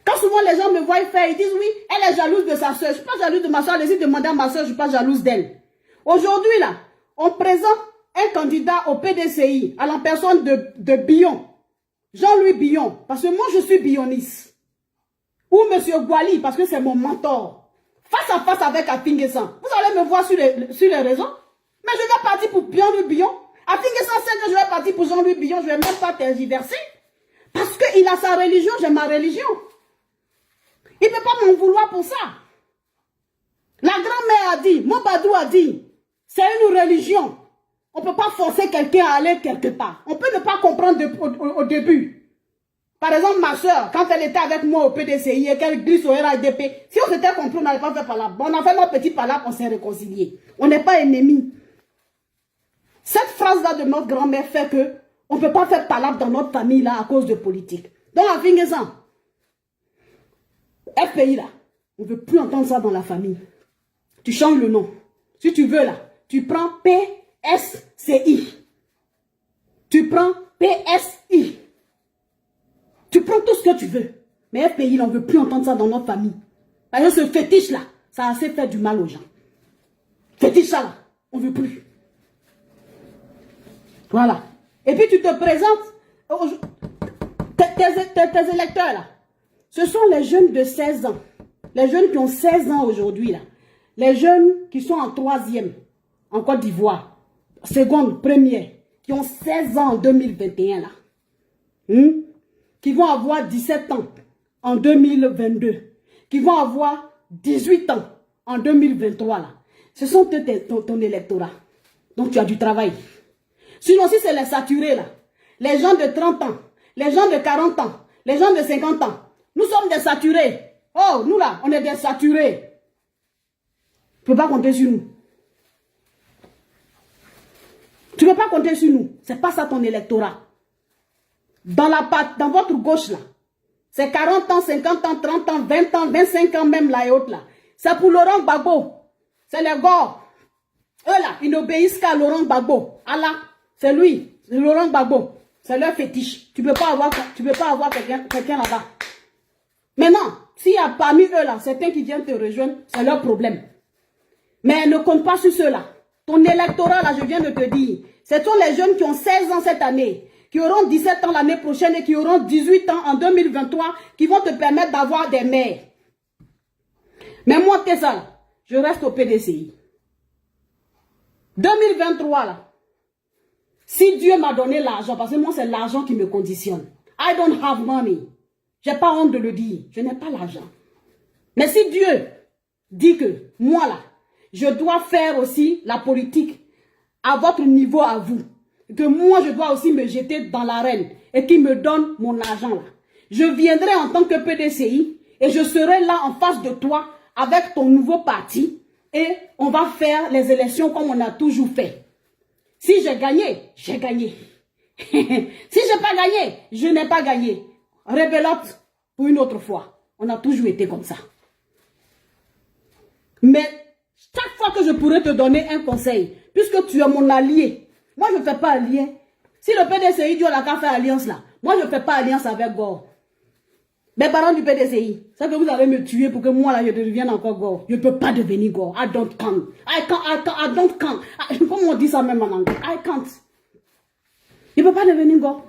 Quand souvent les gens me voient faire, ils disent oui, elle est jalouse de sa soeur. Je ne suis pas jalouse de ma soeur, allez-y demander à ma soeur, je ne suis pas jalouse d'elle. Aujourd'hui là, on présente un candidat au PDCI à la personne de Billon, Jean-Louis Billon, parce que moi je suis billoniste. Ou M. Gwali, parce que c'est mon mentor. Face à face avec Afingesan. Vous allez me voir sur les réseaux. Mais je vais partir pour Jean-Louis Billon. Afingesan sait que je vais partir pour Jean-Louis Billon. Je ne vais même pas tergiverser. Parce qu'il a sa religion, j'ai ma religion. Il ne peut pas m'en vouloir pour ça. La grand-mère a dit, Mobadou a dit, c'est une religion. On ne peut pas forcer quelqu'un à aller quelque part. On peut ne pas comprendre au début. Par exemple, ma soeur, quand elle était avec moi au PDCI et qu'elle glisse au RADP, si on s'était compris, on n'avait pas fait palabre. On a fait notre petit palabre, on s'est réconciliés. On n'est pas ennemis. Cette phrase-là de notre grand-mère fait que on ne peut pas faire palabre dans notre famille là à cause de politique. Donc, en finissant, FPI là, on ne veut plus entendre ça dans la famille. Tu changes le nom. Si tu veux là, tu prends PSCI. Tu prends PSI. Tu prends tout ce que tu veux. Mais FPI, on ne veut plus entendre ça dans notre famille. Parce que ce fétiche-là, ça a assez fait du mal aux gens. Fétiche-là, on ne veut plus. Voilà. Et puis tu te présentes, tes électeurs là, ce sont les jeunes de 16 ans. Les jeunes qui ont 16 ans aujourd'hui là. Les jeunes qui sont en 3e, en Côte d'Ivoire, seconde, première, qui ont 16 ans en 2021 là. Qui vont avoir 17 ans en 2022, qui vont avoir 18 ans en 2023 là. Ce sont ton électorat. Donc tu as du travail. Sinon si c'est les saturés là, les gens de 30 ans, les gens de 40 ans, les gens de 50 ans, nous sommes des saturés. Oh, nous là, on est des saturés. Tu ne peux pas compter sur nous. Tu ne peux pas compter sur nous. C'est pas ça ton électorat. Dans votre gauche là, c'est 40 ans, 50 ans, 30 ans, 20 ans, 25 ans même là et autres là. C'est pour Laurent Gbagbo. C'est les gars. Eux là, ils n'obéissent qu'à Laurent Gbagbo. Allah, c'est lui. C'est Laurent Gbagbo. C'est leur fétiche. Tu ne peux pas avoir quelqu'un là-bas. Maintenant, s'il y a parmi eux là, certains qui viennent te rejoindre, c'est leur problème. Mais ne compte pas sur ceux-là. Ton électorat là, je viens de te dire, ce sont les jeunes qui ont 16 ans cette année, qui auront 17 ans l'année prochaine et qui auront 18 ans en 2023, qui vont te permettre d'avoir des maires. Mais moi, qu'est-ce ça? Je reste au PDCI. 2023, là, si Dieu m'a donné l'argent, parce que moi, c'est l'argent qui me conditionne. I don't have money. Je n'ai pas honte de le dire. Je n'ai pas l'argent. Mais si Dieu dit que moi, là, je dois faire aussi la politique à votre niveau à vous, que moi, je dois aussi me jeter dans l'arène et qu'il me donne mon argent là. Je viendrai en tant que PDCI et je serai là en face de toi avec ton nouveau parti et on va faire les élections comme on a toujours fait. Si j'ai gagné, j'ai gagné. Si je n'ai pas gagné, je n'ai pas gagné. Rebelote pour une autre fois. On a toujours été comme ça. Mais chaque fois que je pourrais te donner un conseil, puisque tu es mon allié, moi je ne fais pas allié. Si le PDCI dit on n'a qu'à faire alliance là, moi je ne fais pas alliance avec Gore. Mes parents du PDCI, c'est que vous allez me tuer pour que moi là je devienne encore Gore. Je ne peux pas devenir Gore. I don't count. I don't count. Comment on dit ça même en anglais? I can't. Je ne peux pas devenir Gore.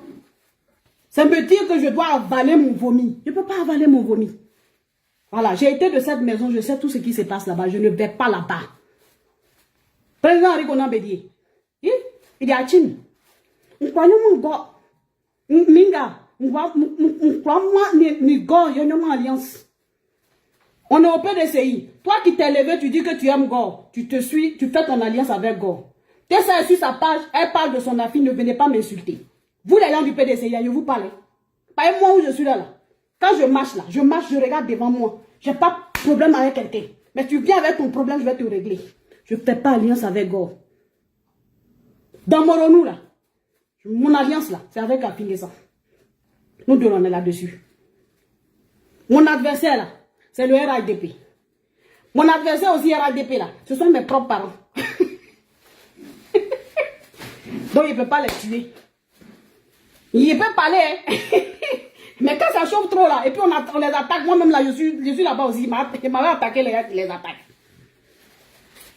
Ça me dire que je dois avaler mon vomi. Je ne peux pas avaler mon vomi. Voilà, j'ai été de cette maison, je sais tout ce qui se passe là-bas. Je ne vais pas là-bas. Président Henri Konan Bédié, il dit à Chine, on croit mon gars, Minga, on croit moi, ni gars, il y a une alliance. On est au PDCI. Toi qui t'es levé, tu dis que tu aimes Gore. Tu fais ton alliance avec Gore. Tessa est sur sa page, elle parle de son affaire, ne venez pas m'insulter. Vous les gens du PDCI, je vous parle. Pas moi où je suis là. Quand je marche là, je regarde devant moi. Je n'ai pas de problème avec quelqu'un. Mais tu viens avec ton problème, je vais te régler. Je ne fais pas alliance avec Gore. Dans Moronou là, mon alliance là, c'est avec Afingesa. Nous deux on est là-dessus. Mon adversaire là, c'est le RIDP. Mon adversaire aussi RIDP là, ce sont mes propres parents. Donc il ne peut pas les tuer. Il peut parler, hein. Mais quand ça chauffe trop là, et puis on les attaque, moi-même là, je suis là-bas aussi, il m'avait attaqué les attaques.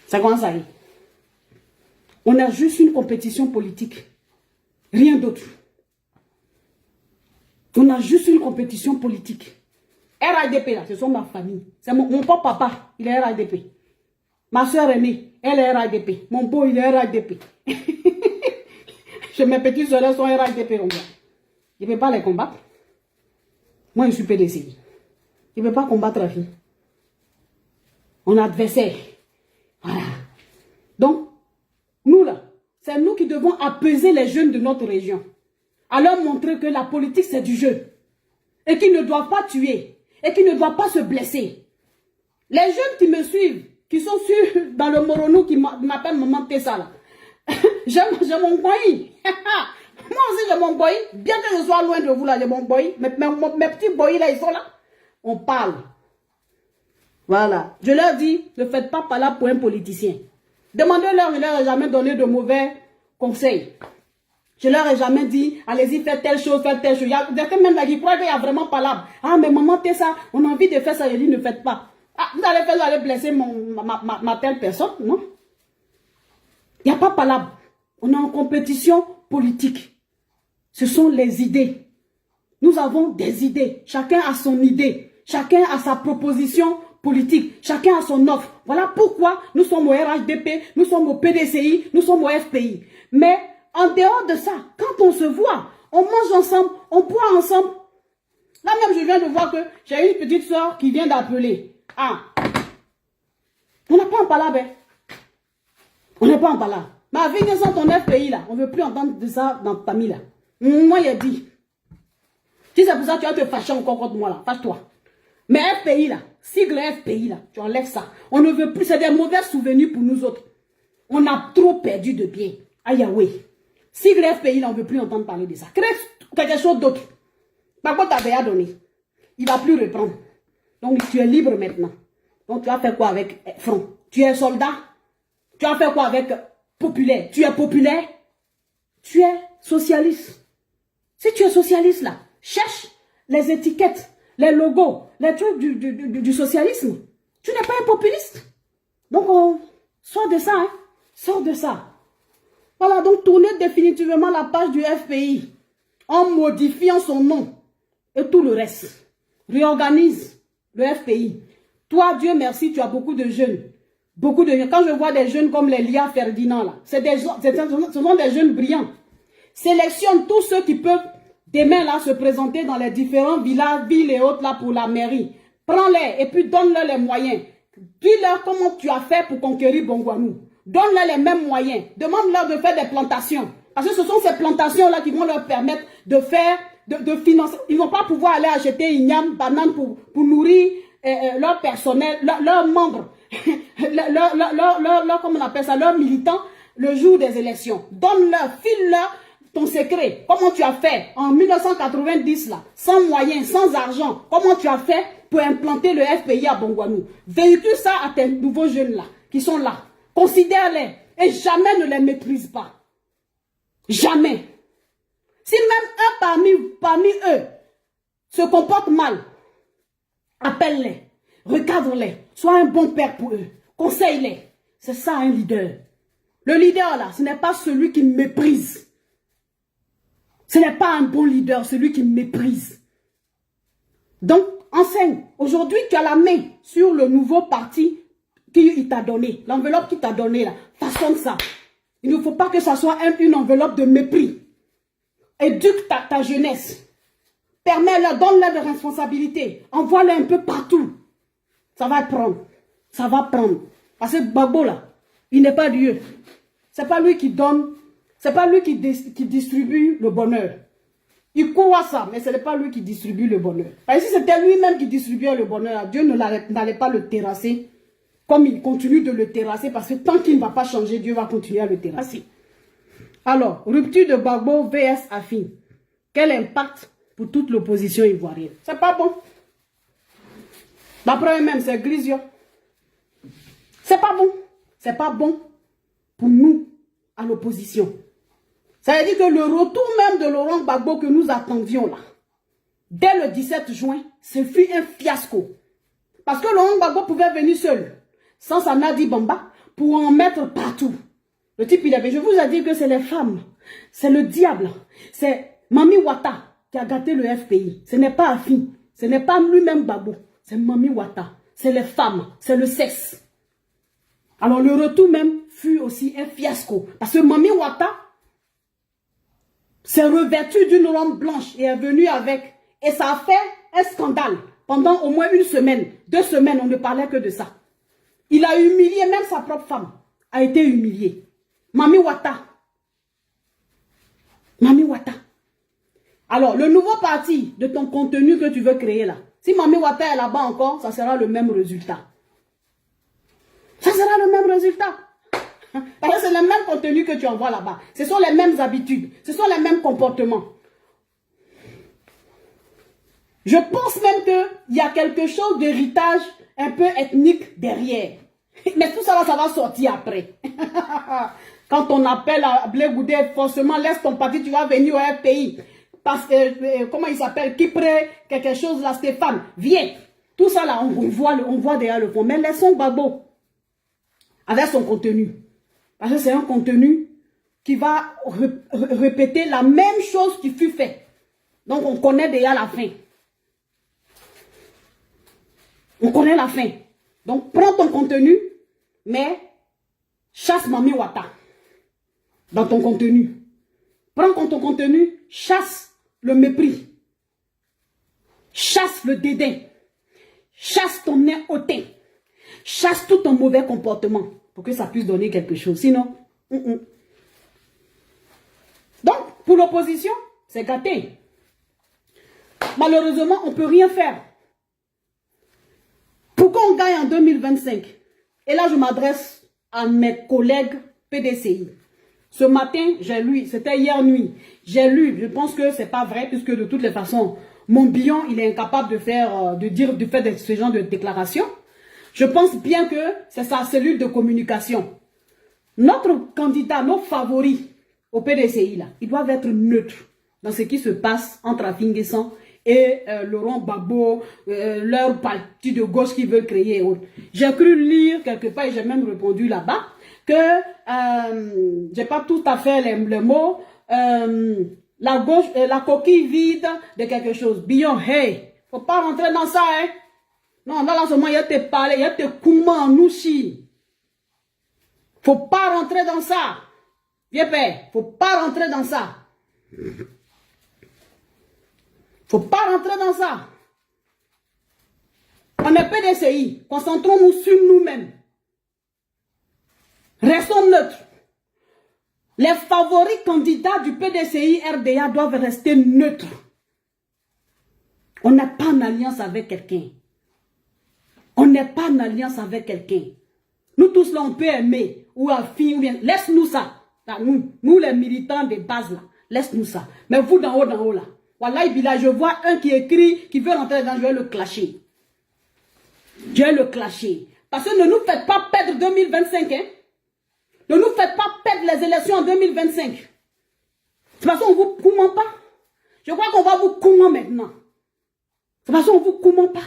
Ça commence à aller. On a juste une compétition politique. Rien d'autre. On a juste une compétition politique. RIDP là, ce sont ma famille. C'est mon papa, il est RIDP. Ma soeur aînée, elle est RIDP. Mon beau, il est RIDP. Mes petits soeurs sont RIDP. Je ne peux pas les combattre. Moi, je suis PDCI. Je ne peux pas combattre la fille. On a adversaire. Voilà. Donc, nous là, c'est nous qui devons apaiser les jeunes de notre région. À leur montrer que la politique, c'est du jeu. Et qu'ils ne doivent pas tuer. Et qu'ils ne doivent pas se blesser. Les jeunes qui me suivent, qui sont dans le Moronou, qui m'appellent Maman Tessa là. J'ai mon boy. Moi aussi j'ai mon boy. Bien que je sois loin de vous là, j'ai mon boy. Mes petits boys là, ils sont là. On parle. Voilà. Je leur dis, ne faites pas parler pour un politicien. Demandez-leur, je leur ai jamais donné de mauvais conseils. Je leur ai jamais dit, allez-y, faites telle chose, faites telle chose. Il y a des même là qui croient qu'il y a vraiment palabre. Ah, mais maman, t'es ça, on a envie de faire ça. Je dis, ne faites pas. Ah, vous allez faire, vous allez blesser ma telle personne, non? Il n'y a pas palabre. On est en compétition politique. Ce sont les idées. Nous avons des idées. Chacun a son idée. Chacun a sa proposition politique. Chacun a son offre. Voilà pourquoi nous sommes au RHDP, nous sommes au PDCI, nous sommes au FPI. Mais en dehors de ça, quand on se voit, on mange ensemble, on boit ensemble. Là même, je viens de voir que j'ai une petite soeur qui vient d'appeler. Ah, on n'a pas en palabre. On n'est pas en palabre. Ma vie sans ton FPI là, on ne veut plus entendre de ça dans ta famille là. Moi, il a dit. Si c'est pour ça que tu vas te fâcher encore contre moi là, fâche-toi. Mais FPI là, sigle FPI là, tu enlèves ça. On ne veut plus, c'est des mauvais souvenirs pour nous autres. On a trop perdu de bien. Aïe, oui. Sigle FPI là, on ne veut plus entendre parler de ça. Crée quelque chose d'autre. Par contre, tu as donné. Il ne va plus reprendre. Donc, tu es libre maintenant. Donc, tu vas faire quoi avec Front? Tu es soldat? Tu vas faire quoi avec populaire? Tu es populaire? Tu es socialiste. Si tu es socialiste là, cherche les étiquettes, les logos, les trucs du socialisme. Tu n'es pas un populiste. Donc, sors de ça, hein. Sors de ça. Voilà, donc tournez définitivement la page du FPI en modifiant son nom et tout le reste. Réorganise le FPI. Toi, Dieu merci, tu as beaucoup de jeunes. Beaucoup de jeunes. Quand je vois des jeunes comme les Lia Ferdinand, là, ce sont des jeunes brillants. Sélectionne tous ceux qui peuvent demain là se présenter dans les différents villages, villes et autres là pour la mairie. Prends-les et puis donne-leur les moyens. Dis-leur comment tu as fait pour conquérir Bongouanou. Donne-leur les mêmes moyens. Demande-leur de faire des plantations. Parce que ce sont ces plantations-là qui vont leur permettre de faire, de financer. Ils ne vont pas pouvoir aller acheter igname, banane pour nourrir leur personnel, leurs membres, comment on appelle ça, leurs militants le jour des élections. Donne-leur, file-leur ton secret. Comment tu as fait en 1990 là, sans moyens, sans argent. Comment tu as fait pour implanter le FPI à Bongouanou. Véhicule ça à tes nouveaux jeunes là, qui sont là. Considère-les et jamais ne les méprise pas. Jamais. Si même un parmi eux se comporte mal, appelle-les, recadre-les, sois un bon père pour eux, conseille-les. C'est ça un leader. Le leader là, ce n'est pas celui qui méprise. Ce n'est pas un bon leader, celui qui méprise. Donc, enseigne. Aujourd'hui, tu as la main sur le nouveau parti qu'il t'a donné. L'enveloppe qu'il t'a donnée là, façonne ça. Il ne faut pas que ça soit une enveloppe de mépris. Éduque ta jeunesse. Permets-leur, donne-leur des responsabilités. Envoie-les un peu partout. Ça va prendre. Ça va prendre. Parce que Babo là, il n'est pas Dieu. C'est pas lui qui donne, c'est pas lui qui distribue le bonheur. Il croit ça, mais ce n'est pas lui qui distribue le bonheur. Parce que si c'était lui-même qui distribuait le bonheur, Dieu n'allait pas le terrasser comme il continue de le terrasser, parce que tant qu'il ne va pas changer, Dieu va continuer à le terrasser. Alors, rupture de Gbagbo vs Afin. Quel impact pour toute l'opposition ivoirienne? C'est pas bon. D'après eux-mêmes, c'est Glisio. C'est pas bon. C'est pas bon pour nous, à l'opposition. Ça veut dire que le retour même de Laurent Gbagbo que nous attendions là, dès le 17 juin, ce fut un fiasco. Parce que Laurent Gbagbo pouvait venir seul, sans sa Nadi Bamba, pour en mettre partout. Le type, il avait, je vous ai dit que c'est les femmes, c'est le diable, c'est Mami Wata qui a gâté le FPI. Ce n'est pas Afin, ce n'est pas lui-même Gbagbo, c'est Mami Wata, c'est les femmes, c'est le sexe. Alors le retour même fut aussi un fiasco. Parce que Mami Wata s'est revêtue d'une robe blanche et est venue avec. Et ça a fait un scandale. Pendant au moins une semaine, 2 semaines, on ne parlait que de ça. Il a humilié, même sa propre femme a été humiliée. Mami Wata. Mami Wata. Alors, le nouveau parti de ton contenu que tu veux créer là, si Mami Wata est là-bas encore, ça sera le même résultat. Ça sera le même résultat. Parce que c'est le même contenu que tu envoies là-bas. Ce sont les mêmes habitudes. Ce sont les mêmes comportements. Je pense même qu'il y a quelque chose d'héritage un peu ethnique derrière. Mais tout ça, là, ça va sortir après. Quand on appelle à Blé Goudé, forcément, laisse ton parti, tu vas venir au FPI. Parce que, comment il s'appelle, Kipré, quelque chose là, Stéphane, viens. Tout ça là, on voit derrière le fond. Mais laissons Gbagbo avec son contenu. Parce que c'est un contenu qui va répéter la même chose qui fut fait. Donc on connaît déjà la fin. On connaît la fin. Donc prends ton contenu, mais chasse Mami Wata dans ton contenu. Prends ton contenu, chasse le mépris. Chasse le dédain. Chasse ton nez hautain. Chasse tout ton mauvais comportement pour que ça puisse donner quelque chose. Sinon, Donc, pour l'opposition, c'est gâté. Malheureusement, on ne peut rien faire. Pourquoi on gagne en 2025? Et là, je m'adresse à mes collègues PDCI. Ce matin, j'ai lu, c'était hier nuit, j'ai lu, je pense que ce n'est pas vrai, puisque de toutes les façons, mon bilan, il est incapable de faire, de faire ce genre de déclaration. Je pense bien que c'est sa cellule de communication. Notre candidat, nos favoris au PDCI, là, ils doivent être neutres dans ce qui se passe entre Afin Guessan et Laurent Gbagbo, leur parti de gauche qu'ils veulent créer. J'ai cru lire quelque part, et j'ai même répondu là-bas, que, j'ai pas tout à fait les mots, la gauche, la coquille vide de quelque chose. Billon, hey, faut pas rentrer dans ça, hein. Non, là, en ce moment, il y a te parler, il y a te kouma, nous, si. Faut pas rentrer dans ça. Viens, père, faut pas rentrer dans ça. Faut pas rentrer dans ça. On est PDCI. Concentrons-nous sur nous-mêmes. Restons neutres. Les favoris candidats du PDCI RDA doivent rester neutres. On n'est pas en alliance avec quelqu'un. On n'est pas en alliance avec quelqu'un. Nous tous là, on peut aimer ou affiner ou bien. Laisse-nous ça. Nous les militants de base là. Laisse-nous ça. Mais vous d'en haut là. Voilà, je vois un qui écrit, qui veut rentrer dedans, je vais le clasher. Je vais le clasher. Parce que ne nous faites pas perdre 2025, hein. Ne nous faites pas perdre les élections en 2025. De toute façon, on ne vous commande pas. Je crois qu'on va vous commander maintenant. De toute façon, on ne vous commande pas.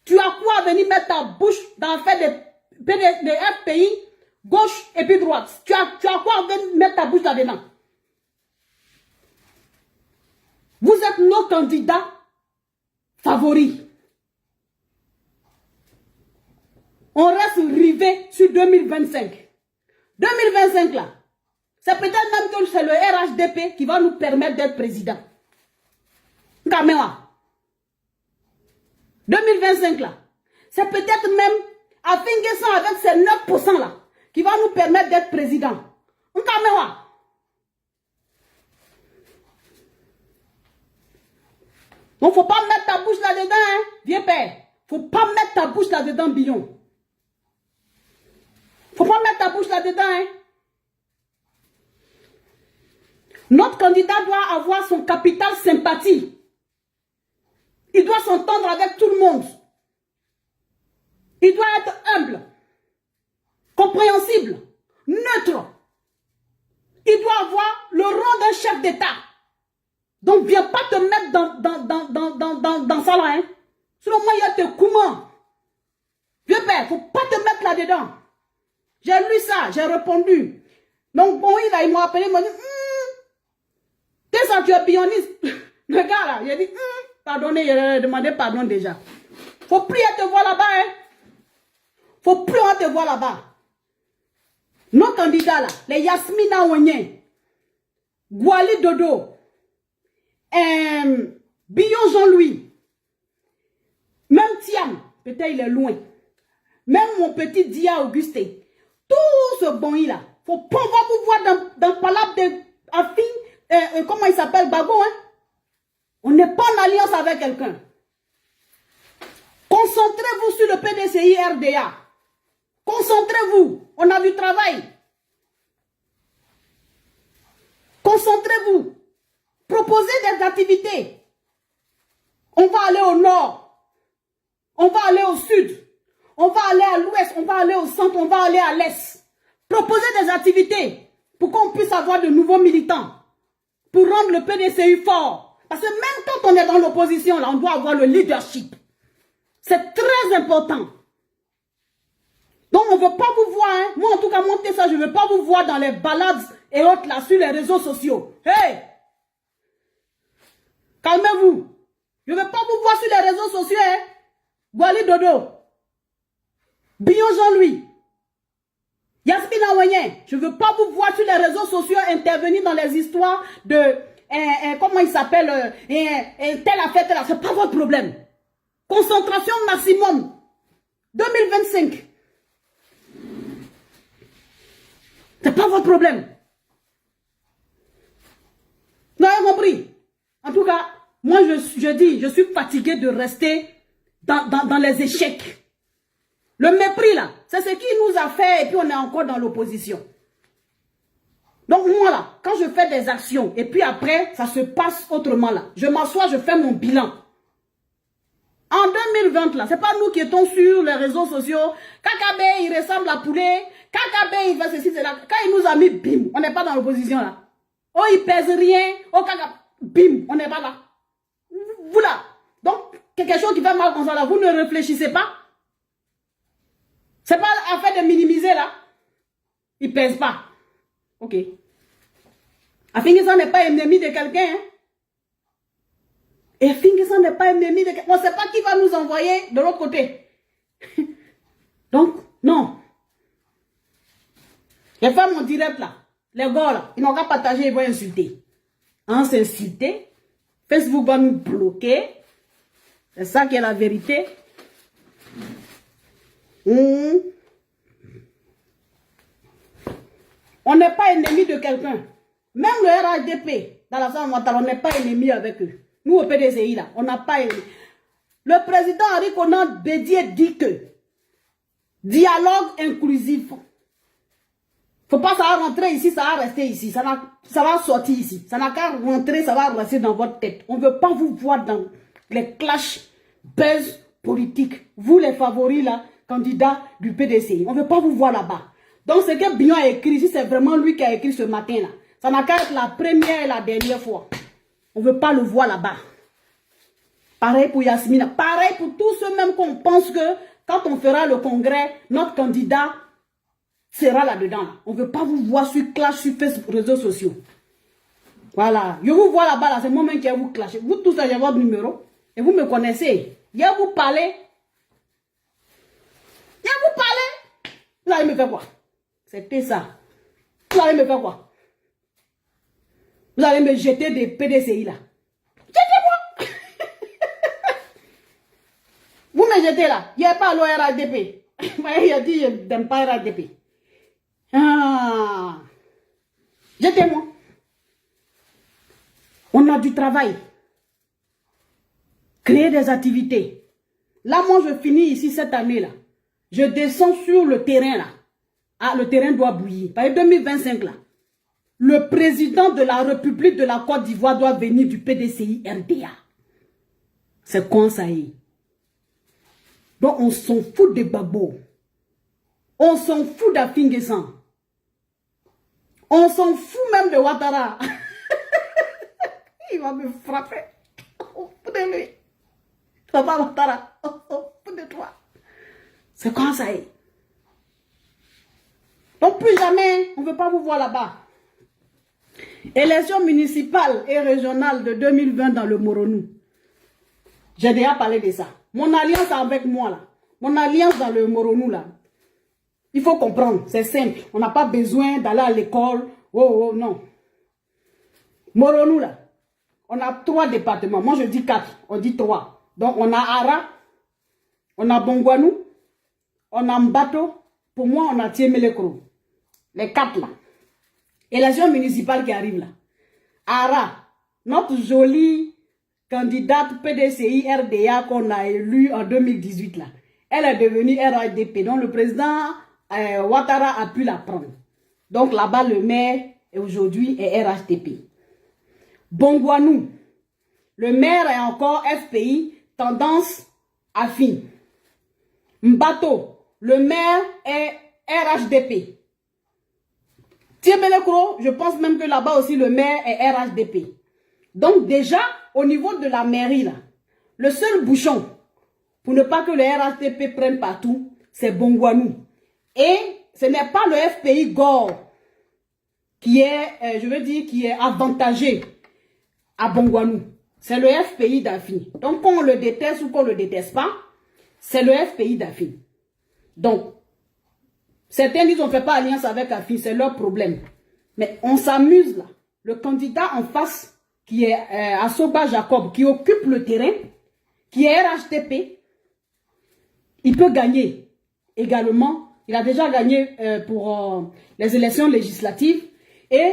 Tu as quoi à venir mettre ta bouche dans l'affaire des FPI, gauche et puis droite? Tu as quoi à venir mettre ta bouche là-dedans? Vous êtes nos candidats favoris. On reste rivé sur 2025. 2025 là, c'est peut-être même que c'est le RHDP qui va nous permettre d'être président. Caméra. 2025 là, c'est peut-être même Afin Guessan avec ses 9% là, qui va nous permettre d'être président. Nkamewa. Donc, faut pas mettre ta bouche là-dedans, hein, vieux père. Faut pas mettre ta bouche là-dedans, Billon. Faut pas mettre ta bouche là-dedans, hein. Notre candidat doit avoir son capital sympathie. Il doit s'entendre avec tout le monde. Il doit être humble, compréhensible, neutre. Il doit avoir le rang d'un chef d'État. Donc, viens pas te mettre dans ça là, hein. Sinon, moi, il y a tes comment. Vieux père, faut pas te mettre là-dedans. J'ai lu ça, j'ai répondu. Donc, bon, ils m'ont appelé, ils m'ont dit, qu'est-ce que tu es billoniste? Le gars là, il a dit, pardonnez, il a demandé pardon déjà. Faut plus te voir là-bas, hein. Faut plus te voir là-bas. Nos candidats là, les Yasmina Ouenien, Gwali Dodo, Billon Jean-Louis, même Tiam, peut-être il est loin, même mon petit Dia Augustin, tout ce bon là, faut pas vous voir dans Palab de Afin, comment il s'appelle, Bago, hein? On n'est pas en alliance avec quelqu'un. Concentrez-vous sur le PDCI RDA. Concentrez-vous. On a du travail. Concentrez-vous. Proposez des activités. On va aller au nord. On va aller au sud. On va aller à l'ouest. On va aller au centre. On va aller à l'est. Proposez des activités pour qu'on puisse avoir de nouveaux militants. Pour rendre le PDCI fort. Parce que même quand on est dans l'opposition, là, on doit avoir le leadership. C'est très important. Donc, on ne veut pas vous voir. Hein. Moi, en tout cas, montez ça. Je ne veux pas vous voir dans les balades et autres là sur les réseaux sociaux. Hey! Calmez-vous. Je ne veux pas vous voir sur les réseaux sociaux. Hein. Gwali Dodo. Billon Jean-Louis. Yasmina Ouenien. Je ne veux pas vous voir sur les réseaux sociaux intervenir dans les histoires de... comment il s'appelle, telle affaire, telle affaire, c'est pas votre problème. Concentration maximum. 2025. C'est pas votre problème. Vous avez compris? En tout cas, moi je dis, je suis fatigué de rester dans les échecs. Le mépris là, c'est ce qui nous a fait et puis on est encore dans l'opposition. Donc moi là, quand je fais des actions et puis après, ça se passe autrement là. Je m'assois, je fais mon bilan. En 2020 là, c'est pas nous qui étions sur les réseaux sociaux. Kakabe, il ressemble à poulet. Kakabe, il va ceci, cela. Quand il nous a mis, bim, on n'est pas dans l'opposition là. Oh, il pèse rien. Oh, Kakabe, bim, on n'est pas là. Vous là. Donc, quelque chose qui fait mal comme ça là, vous ne réfléchissez pas. C'est pas affaire de minimiser là. Il pèse pas. Ok. Afin que ça n'est pas ennemi de quelqu'un. Hein? Et afin que ça n'est pas ennemi de quelqu'un. On ne sait pas qui va nous envoyer de l'autre côté. Donc, non. Les femmes en direct là. Les gars là. Ils n'ont qu'à partager, ils vont insulter. Hein, s'insulter. Facebook va nous bloquer. C'est ça qui est la vérité. On n'est pas ennemi de quelqu'un. Même le RHDP, dans la salle mentale, on n'est pas ennemi avec eux. Nous, au PDCI, là, on n'a pas ennemi. Le président Henri Konan Bédié dit que dialogue inclusif. Faut pas ça va rentrer ici, ça va rester ici. Ça va sortir ici. Ça n'a qu'à rentrer, ça va rester dans votre tête. On ne veut pas vous voir dans les clashs, buzz politiques. Vous, les favoris, là, candidats du PDCI. On ne veut pas vous voir là-bas. Donc, ce que Billon a écrit, si c'est vraiment lui qui a écrit ce matin-là, ça n'a qu'à être la première et la dernière fois. On ne veut pas le voir là-bas. Pareil pour Yasmina. Pareil pour tous ceux même qu'on pense que quand on fera le congrès, notre candidat sera là-dedans. Là. On ne veut pas vous voir sur clash sur Facebook, réseaux sociaux. Voilà. Je vous vois là-bas, là, c'est moi-même qui vais vous clasher. Vous tous, j'ai votre numéro. Et vous me connaissez. Je vais vous parler. Je vais vous parler. Vous allez me faire quoi? C'était ça. Vous allez me faire quoi? Vous allez me jeter des PDCI là. Jetez-moi. Vous me jetez là. Il n'y a pas l'ORADP. Il a dit je n'aime pas RADP. Ah, j'ai témoin. On a du travail. Créer des activités. Là, moi, je finis ici cette année-là. Je descends sur le terrain, là. Ah, le terrain doit bouillir. Par 2025, là. Le président de la République de la Côte d'Ivoire doit venir du PDCI RDA. C'est quand ça y est. Donc, on s'en fout des babos. On s'en fout d'Afinguessan. On s'en fout même de Ouattara. Il va me frapper. On fout de lui. Papa Ouattara, on s'en fout de toi. C'est quand ça y est. Donc, plus jamais, on ne veut pas vous voir là-bas. Élections municipales et régionales de 2020 dans le Moronou. J'ai déjà parlé de ça. Mon alliance avec moi, là. Mon alliance dans le Moronou, là. Il faut comprendre, c'est simple. On n'a pas besoin d'aller à l'école. Oh, oh, non. Moronou, là. On a 3 départements. Moi, je dis 4. On dit 3. Donc, on a Ara. On a Bongwanou. On a Mbato. Pour moi, on a Tiemelekro. Les 4, là. Élection municipale qui arrive, là. Ara, notre jolie candidate PDCI RDA qu'on a élue en 2018, là. Elle est devenue RHDP. Donc, le président Ouattara a pu la prendre. Donc, là-bas, le maire, aujourd'hui, est RHDP. Bongwanou, le maire est encore FPI, tendance affine. Mbato, le maire est RHDP. Tiemelekro, je pense même que là-bas aussi, le maire est RHDP. Donc, déjà, au niveau de la mairie, là, le seul bouchon, pour ne pas que le RHDP prenne partout, c'est Bongwanou. Et ce n'est pas le FPI Gore qui est, je veux dire, qui est avantagé à Bongwanou. C'est le FPI d'Afin. Donc, qu'on le déteste ou qu'on ne le déteste pas, c'est le FPI d'Afin. Donc, certains disent qu'on ne fait pas alliance avec Afin, c'est leur problème. Mais on s'amuse là. Le candidat en face, qui est Assoba Jacob, qui occupe le terrain, qui est RHTP, il peut gagner également. Il a déjà gagné pour les élections législatives. Et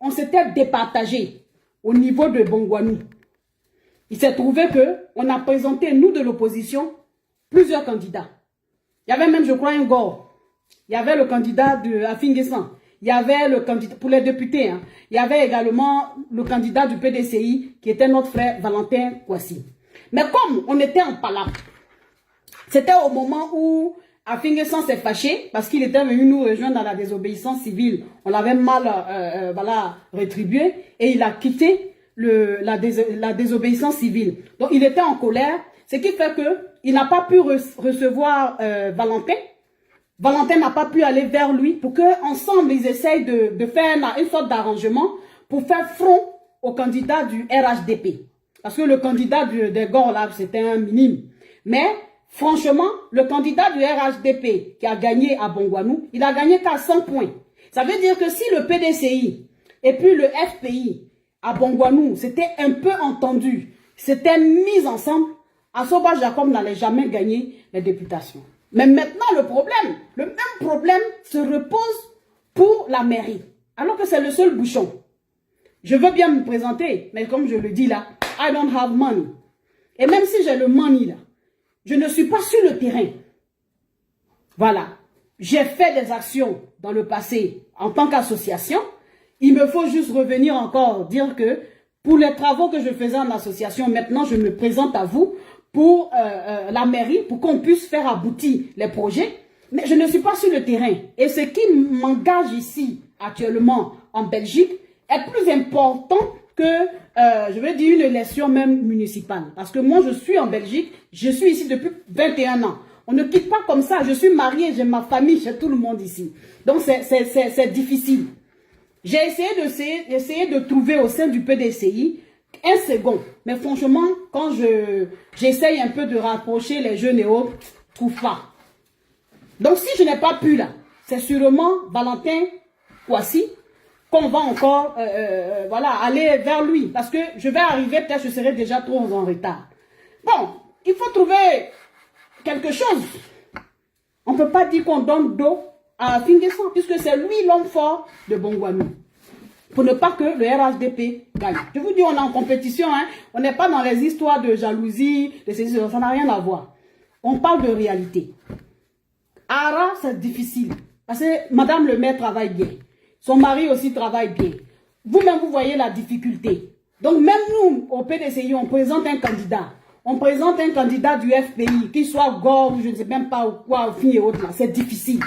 on s'était départagé au niveau de Bongwanou. Il s'est trouvé qu'on a présenté, nous de l'opposition, plusieurs candidats. Il y avait même, je crois, un Gore. Il y avait le candidat de Afinguessan. Il y avait le candidat, pour les députés, hein, il y avait également le candidat du PDCI, qui était notre frère Valentin Kouassi. Mais comme on était en palabre, c'était au moment où Afinguessan s'est fâché, parce qu'il était venu nous rejoindre dans la désobéissance civile. On l'avait mal voilà, rétribué, et il a quitté la désobéissance civile. Donc il était en colère, ce qui fait qu'il n'a pas pu recevoir Valentin. Valentin n'a pas pu aller vers lui pour qu'ensemble ils essayent de faire une sorte d'arrangement pour faire front au candidat du RHDP. Parce que le candidat des Gore là, c'était un minime. Mais franchement, le candidat du RHDP qui a gagné à Bongwanou, il a gagné qu'à 100 points. Ça veut dire que si le PDCI et puis le FPI à Bongwanou, c'était un peu entendu, c'était mis ensemble, Assoba Jacob n'allait jamais gagner les députations. Mais maintenant, le même problème se repose pour la mairie. Alors que c'est le seul bouchon. Je veux bien me présenter, mais comme je le dis là, I don't have money. Et même si j'ai le money là, je ne suis pas sur le terrain. Voilà. J'ai fait des actions dans le passé en tant qu'association. Il me faut juste revenir encore dire que pour les travaux que je faisais en association, maintenant je me présente à vous pour la mairie, pour qu'on puisse faire aboutir les projets. Mais je ne suis pas sur le terrain. Et ce qui m'engage ici, actuellement, en Belgique, est plus important que, je vais dire, une élection même municipale. Parce que moi, je suis en Belgique, je suis ici depuis 21 ans. On ne quitte pas comme ça. Je suis mariée, j'ai ma famille, j'ai tout le monde ici. Donc, c'est difficile. J'ai essayé de trouver au sein du PDCI un second. Mais franchement, quand j'essaye un peu de rapprocher les jeunes et autres, je trouve pas. Donc, si je n'ai pas pu là, c'est sûrement Valentin Kouassi qu'on va encore voilà, aller vers lui. Parce que je vais arriver, peut-être je serai déjà trop en retard. Bon, il faut trouver quelque chose. On ne peut pas dire qu'on donne d'eau à Finguessan, puisque c'est lui l'homme fort de Bongwanou. Pour ne pas que le RHDP gagne. Je vous dis, on est en compétition, hein. On n'est pas dans les histoires de jalousie, de ceci, ça n'a rien à voir. On parle de réalité. Ara, c'est difficile. Parce que Madame le maire travaille bien. Son mari aussi travaille bien. Vous-même, vous voyez la difficulté. Donc, même nous, au PDCI, on présente un candidat. On présente un candidat du FPI, qu'il soit gore ou je ne sais même pas ou quoi, fin et autres là. C'est difficile.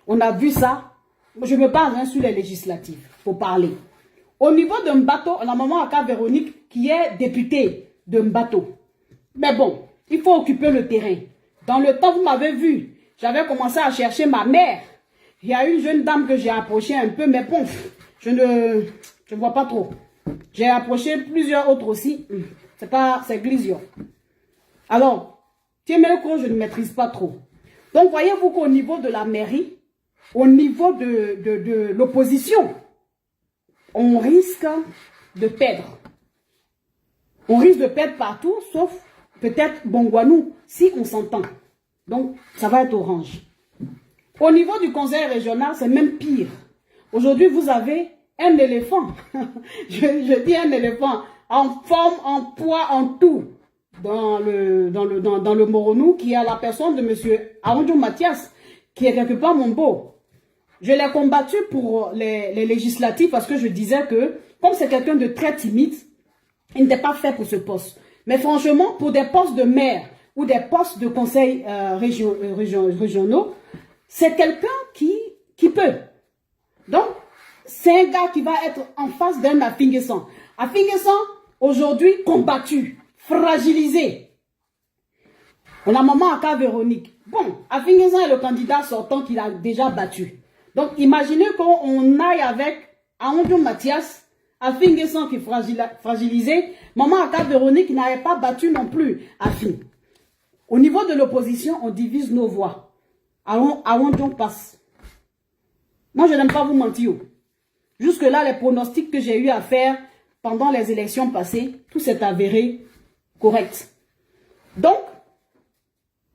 On a vu ça. Je me base hein, sur les législatives pour parler. Au niveau de Mbato, on a maman Aka Véronique qui est députée de Mbato. Mais bon, il faut occuper le terrain. Dans le temps, vous m'avez vu, j'avais commencé à chercher ma mère. Il y a une jeune dame que j'ai approchée un peu, mais bon, je ne vois pas trop. J'ai approché plusieurs autres aussi. C'est Glisio. Alors, Tiemelko, je ne maîtrise pas trop. Donc, voyez-vous qu'au niveau de la mairie, au niveau de l'opposition, on risque de perdre. On risque de perdre partout, sauf peut-être Bongwanou, si on s'entend. Donc, ça va être orange. Au niveau du conseil régional, c'est même pire. Aujourd'hui, vous avez un éléphant. je dis un éléphant en forme, en poids, en tout. Dans le Moronou, qui a la personne de M. Arondjo Mathias, qui est quelque part mon beau. Je l'ai combattu pour les législatives parce que je disais que, comme c'est quelqu'un de très timide, il n'était pas fait pour ce poste. Mais franchement, pour des postes de maire ou des postes de conseils régionaux, c'est quelqu'un qui peut. Donc, c'est un gars qui va être en face d'un à Finguessan. À Finguessan, aujourd'hui, combattu, fragilisé. On a maman Aka Véronique. Bon, à Finguessan est le candidat sortant qu'il a déjà battu. Donc, imaginez qu'on aille avec Arondjo Mathias, à Finguessan qui est fragilisé, maman Aka Véronique qui n'avait pas battu non plus à Fin. Au niveau de l'opposition, on divise nos voix. Arondjo passe. Moi, je n'aime pas vous mentir. Jusque-là, les pronostics que j'ai eu à faire pendant les élections passées, tout s'est avéré correct. Donc,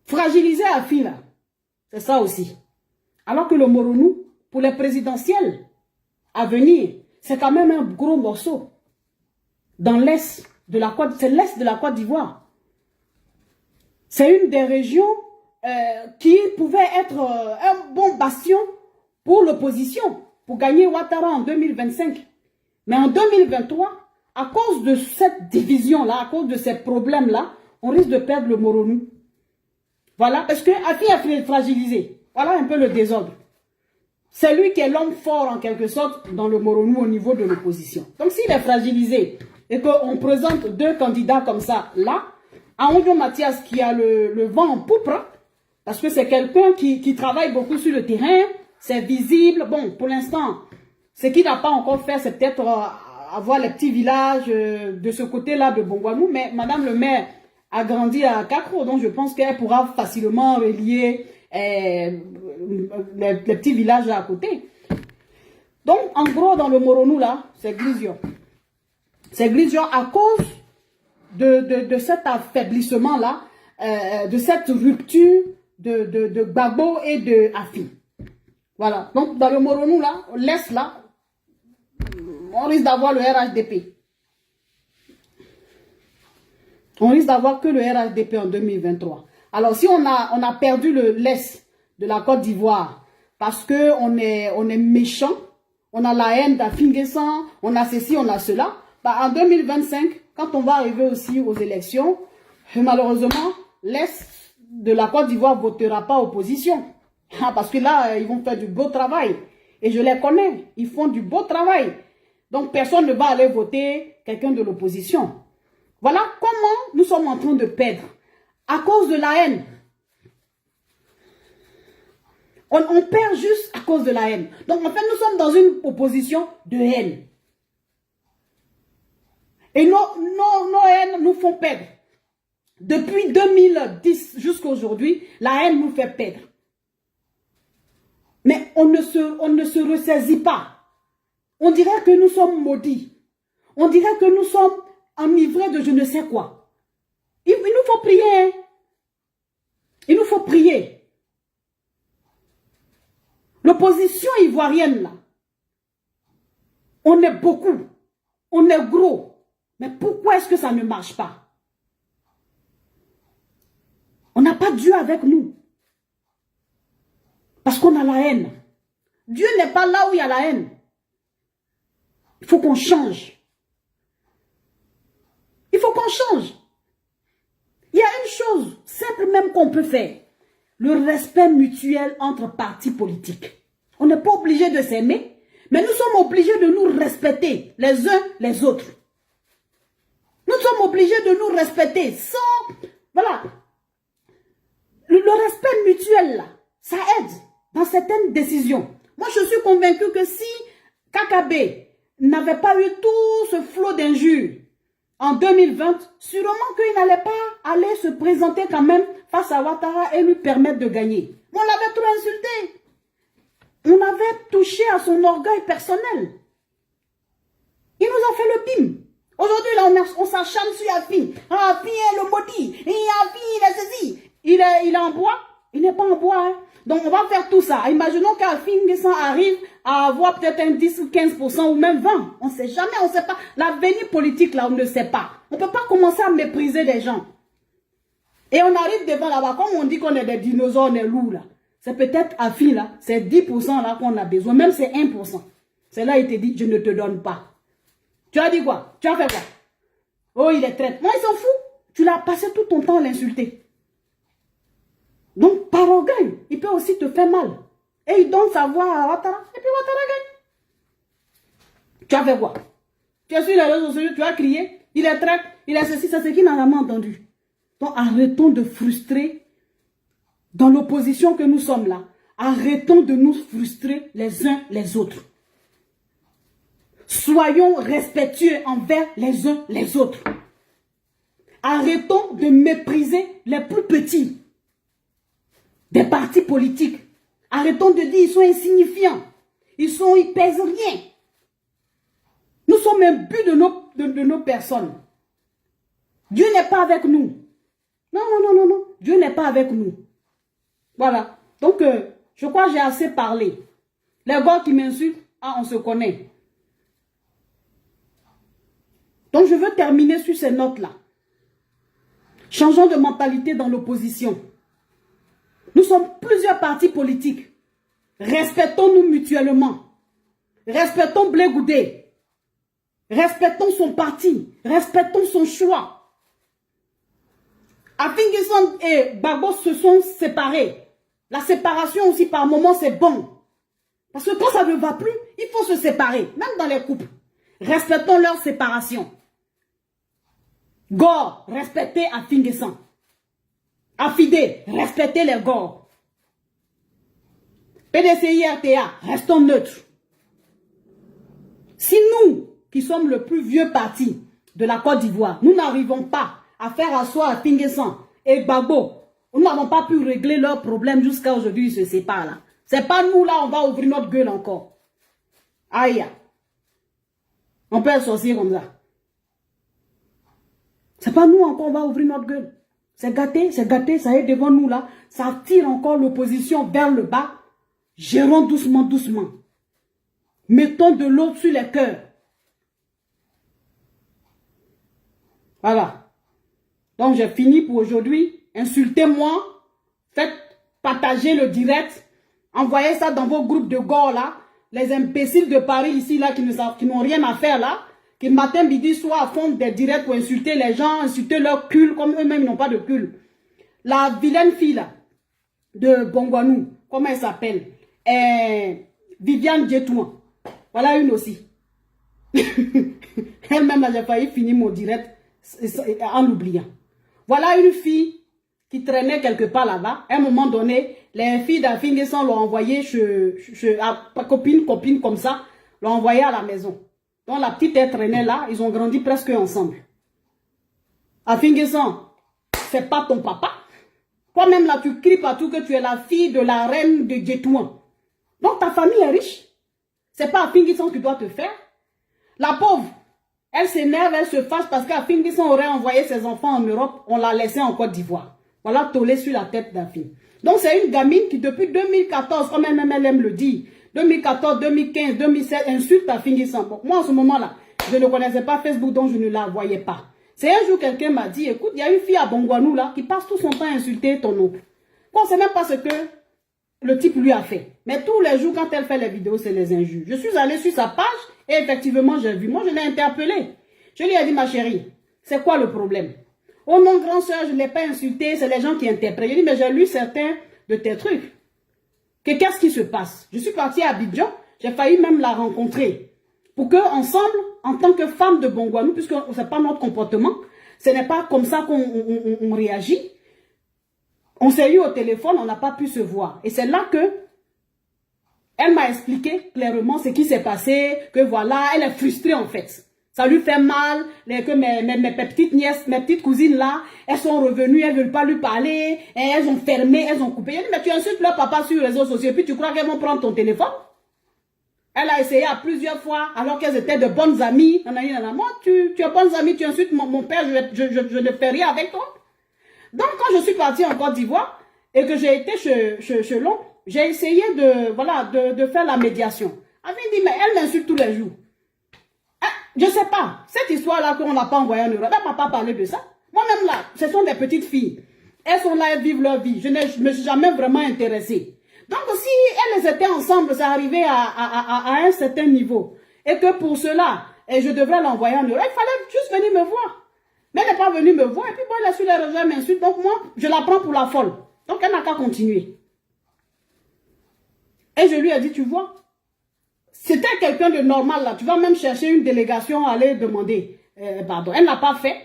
fragiliser à Fin, là, c'est ça aussi. Alors que le Moronou, pour les présidentielles à venir, c'est quand même un gros morceau. Dans l'est de la Côte, c'est l'est de la Côte d'Ivoire. C'est une des régions qui pouvait être un bon bastion pour l'opposition, pour gagner Ouattara en 2025. Mais en 2023, à cause de cette division-là, à cause de ces problèmes-là, on risque de perdre le Moronou. Voilà, parce que Afi a fragilisé. Voilà un peu le désordre. C'est lui qui est l'homme fort en quelque sorte dans le Moronou au niveau de l'opposition. Donc s'il est fragilisé et qu'on présente deux candidats comme ça là, Arondjo Mathias qui a le vent en poupe, parce que c'est quelqu'un qui travaille beaucoup sur le terrain, c'est visible. Bon, pour l'instant, ce qu'il n'a pas encore fait, c'est peut-être avoir les petits villages de ce côté-là de Bongwanou, mais Madame le maire a grandi à Kakro, donc je pense qu'elle pourra facilement relier les petits villages à côté. Donc, en gros, dans le Moronou, là, c'est Glisio. C'est Glisio à cause de cet affaiblissement-là, de cette rupture de Gbagbo et de Afi. Voilà. Donc, dans le Moronou, là, l'Est, là, on risque d'avoir le RHDP. On risque d'avoir que le RHDP en 2023. Alors, si on a perdu l'Est de la Côte d'Ivoire parce qu'on est méchant, on a la haine d'Afinguessan, on a ceci, on a cela, bah, en 2025, quand on va arriver aussi aux élections, malheureusement, l'Est de la Côte d'Ivoire ne votera pas opposition. Parce que là, ils vont faire du beau travail. Et je les connais, ils font du beau travail. Donc, personne ne va aller voter quelqu'un de l'opposition. Voilà comment nous sommes en train de perdre. À cause de la haine. On perd juste à cause de la haine. Donc, en fait, nous sommes dans une opposition de haine. Et nos haines nous font perdre. Depuis 2010 jusqu'à aujourd'hui, la haine nous fait perdre. Mais on ne se ressaisit pas. On dirait que nous sommes maudits. On dirait que nous sommes enivrés de je ne sais quoi. Il nous faut prier. Hein? Il nous faut prier. L'opposition ivoirienne, là, on est beaucoup, on est gros. Mais pourquoi est-ce que ça ne marche pas? On n'a pas Dieu avec nous. Parce qu'on a la haine. Dieu n'est pas là où il y a la haine. Il faut qu'on change. Il faut qu'on change. Il y a une chose simple même qu'on peut faire. Le respect mutuel entre partis politiques. On n'est pas obligé de s'aimer, mais nous sommes obligés de nous respecter les uns les autres. Nous sommes obligés de nous respecter sans... Voilà. Le respect mutuel, là, ça aide dans certaines décisions. Moi, je suis convaincue que si KKB n'avait pas eu tout ce flot d'injures en 2020, sûrement qu'il n'allait pas aller se présenter quand même face à Ouattara et lui permettre de gagner. On l'avait trop insulté. On avait touché à son orgueil personnel. Il nous a fait le bim. Aujourd'hui, là, on s'acharne sur Yafi. Ah, Yafi est le maudit. Et Yafi, il est ceci. Il est en bois. Il n'est pas en bois. Hein. Donc, on va faire tout ça. Imaginons qu'Yafi arrive à avoir peut-être un 10 ou 15% ou même 20%. On ne sait jamais, on ne sait pas. L'avenir politique, là, on ne sait pas. On ne peut pas commencer à mépriser les gens. Et on arrive devant là-bas, comme on dit qu'on est des dinosaures, on est loups, là. C'est peut-être Yafi, là, c'est 10% là qu'on a besoin. Même c'est 1%. C'est là, il te dit, je ne te donne pas. Tu as dit quoi? Tu as fait quoi? Oh, il est traître. Moi, il s'en fout. Tu l'as passé tout ton temps à l'insulter. Donc, par orgueil, il peut aussi te faire mal. Et il donne sa voix à Ouattara. Et puis Ouattara gagne. Tu as fait quoi? Tu es sur les réseaux sociaux, tu as crié. Il est traître. Il est ceci, c'est ce qu'il n'a jamais entendu. Donc, arrêtons de frustrer dans l'opposition que nous sommes là. Arrêtons de nous frustrer les uns les autres. Soyons respectueux envers les uns les autres. Arrêtons de mépriser les plus petits des partis politiques. Arrêtons de dire ils sont insignifiants. Ils pèsent rien. Nous sommes un but de nos personnes. Dieu n'est pas avec nous. Non, non, non, non, non. Dieu n'est pas avec nous. Voilà. Donc, je crois que j'ai assez parlé. Les gars qui m'insultent, ah, on se connaît. Donc, je veux terminer sur ces notes-là. Changeons de mentalité dans l'opposition. Nous sommes plusieurs partis politiques. Respectons-nous mutuellement. Respectons Blé Goudé. Respectons son parti. Respectons son choix. Afin-N'Guessan et Gbagbo se sont séparés. La séparation aussi par moment c'est bon. Parce que quand ça ne va plus, il faut se séparer. Même dans les couples. Respectons leur séparation. Gore, respectez Afin-N'Guessan. Affidé, respectez les Gore. PDCI, RTA, restons neutres. Si nous, qui sommes le plus vieux parti de la Côte d'Ivoire, nous n'arrivons pas à faire asseoir Afin-N'Guessan et Gbagbo, nous n'avons pas pu régler leurs problèmes jusqu'à aujourd'hui, ils se séparent là. C'est pas nous là, on va ouvrir notre gueule encore. Aïe. On peut associer comme ça. C'est pas nous encore, on va ouvrir notre gueule. C'est gâté, ça est devant nous là. Ça tire encore l'opposition vers le bas. Gérons doucement, doucement. Mettons de l'eau sur les cœurs. Voilà. Donc j'ai fini pour aujourd'hui. Insultez-moi. Faites partager le direct. Envoyez ça dans vos groupes de Gore là. Les imbéciles de Paris ici là qui n'ont rien à faire là. Qui matin, midi, soir font des directs pour insulter les gens, insulter leur cul comme eux-mêmes n'ont pas de cul. La vilaine fille là, de Bongwanou, comment elle s'appelle? Viviane Djetouan. Voilà une aussi. Elle-même là, j'ai failli finir mon direct en l'oubliant. Voilà une fille qui traînait quelque part là-bas. À un moment donné, les filles d'Afin-N'Guessan l'ont envoyé à copine comme ça, l'ont envoyé à la maison. Donc la petite elle traînait là, ils ont grandi presque ensemble. Afin-N'Guessan, c'est pas ton papa. Toi-même là, tu cries partout que tu es la fille de la reine de Djetouan. Donc ta famille est riche. C'est pas Afin-N'Guessan qui doit te faire. La pauvre, elle s'énerve, elle se fâche parce qu'Afin-N'Guessan aurait envoyé ses enfants en Europe, on l'a laissé en Côte d'Ivoire. Voilà, tollé sur la tête d'Afine. Donc, c'est une gamine qui, depuis 2014, comme elle aime le dire, 2014, 2015, 2016, insulte Afine Gissam. Bon, moi, en ce moment-là, je ne connaissais pas Facebook, donc je ne la voyais pas. C'est un jour, quelqu'un m'a dit, écoute, il y a une fille à Bongwanou, là, qui passe tout son temps à insulter ton oncle. On ne sait même pas ce que le type lui a fait. Mais tous les jours, quand elle fait les vidéos, c'est les injures. Je suis allée sur sa page, et effectivement, j'ai vu. Moi, je l'ai interpellée. Je lui ai dit, ma chérie, c'est quoi le problème? Oh non, grand soeur, je ne l'ai pas insulté, c'est les gens qui interprètent. Je dis, mais j'ai lu certains de tes trucs. Qu'est-ce qui se passe? Je suis partie à Abidjan, j'ai failli même la rencontrer. Pour que ensemble, en tant que femme de Bongwanou, puisque ce n'est pas notre comportement, ce n'est pas comme ça qu'on réagit. On s'est eu au téléphone, on n'a pas pu se voir. Et c'est là que elle m'a expliqué clairement ce qui s'est passé, que voilà, elle est frustrée en fait. Ça lui fait mal, que mes petites nièces, mes petites cousines là, elles sont revenues, elles ne veulent pas lui parler, elles ont fermé, elles ont coupé. Elle dit, mais tu insultes leur papa sur les réseaux sociaux, et puis tu crois qu'elles vont prendre ton téléphone? Elle a essayé à plusieurs fois, alors qu'elles étaient de bonnes amies. Moi, tu es bonnes amies, tu insultes mon père, je ne fais rien avec toi. Donc, quand je suis partie en Côte d'Ivoire, et que j'ai été chez l'oncle, j'ai essayé de faire la médiation. Elle m'a dit, mais elle m'insulte tous les jours. Je ne sais pas, cette histoire-là qu'on n'a pas envoyée en Europe, elle ne m'a pas parlé de ça. Moi-même là, ce sont des petites filles. Elles sont là, elles vivent leur vie. Je ne me suis jamais vraiment intéressée. Donc si elles étaient ensemble, ça arrivait à un certain niveau. Et que pour cela, je devrais l'envoyer en Europe, il fallait juste venir me voir. Mais elle n'est pas venue me voir. Et puis bon, elle a su les réseaux, elle m'insulte. Donc moi, je la prends pour la folle. Donc elle n'a qu'à continuer. Et je lui ai dit, tu vois, c'était quelqu'un de normal là. Tu vas même chercher une délégation à aller demander pardon. Elle n'a pas fait.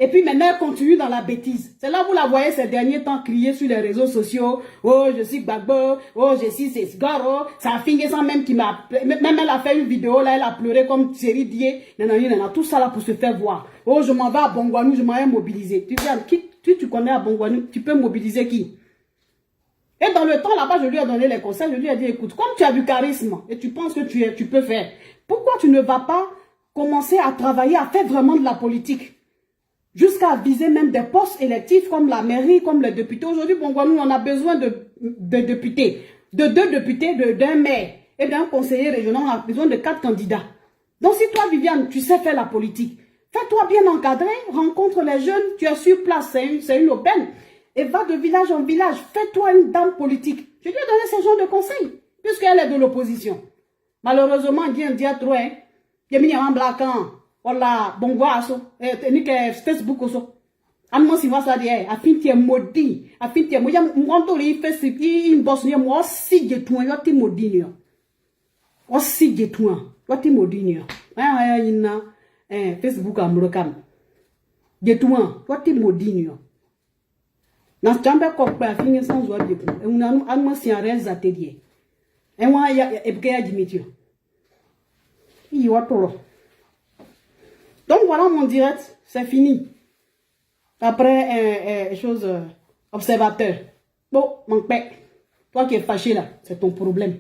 Et puis maintenant, elle continue dans la bêtise. C'est là où vous la voyez ces derniers temps crier sur les réseaux sociaux. Oh, je suis Gbagbo. Oh, je suis Sesgaro. Ça a fini sans même qui m'a... Même elle a fait une vidéo là, elle a pleuré comme série d'hier. Tout ça là pour se faire voir. Oh, je m'en vais à Bongwanou, je m'en vais mobiliser. Tu viens, tu connais à Bongwanou, tu peux mobiliser qui? Et dans le temps là-bas, je lui ai donné les conseils. Je lui ai dit, écoute, comme tu as du charisme et tu penses que tu peux faire, pourquoi tu ne vas pas commencer à travailler, à faire vraiment de la politique? Jusqu'à viser même des postes électifs comme la mairie, comme les députés. Aujourd'hui, Bongwanou, on a besoin de députés, de 2 députés, d'un maire et d'un conseiller régional. On a besoin de 4 candidats. Donc si toi, Viviane, tu sais faire la politique, fais-toi bien encadrer, rencontre les jeunes, tu es sur place, c'est une aubaine. Et va de village en village, fais-toi une dame politique. Je lui ai donné ce genre de conseils, puisqu'elle est de l'opposition. Malheureusement, il dit trop, hein. Il y a mis un blacan. Voilà, bon voilà, ni que Facebook aussi. Moi si va ça dire, afin tu es maudit, afin tu es maudit. Moi on il fait une bosse ni moi si de toi, yo ti maudit ni. O si de toi, yo ti maudit ni. Ina Facebook amrokam. De toi, yo ti maudit ni. Na chambe ko pa afin sans joie de toi. On a moi si en reste atelier. Et moi ya e bke ya dimitio. Il y a tout. Donc voilà mon direct, c'est fini. Après, chose observateur. Bon, mon père, toi qui es fâché là, c'est ton problème.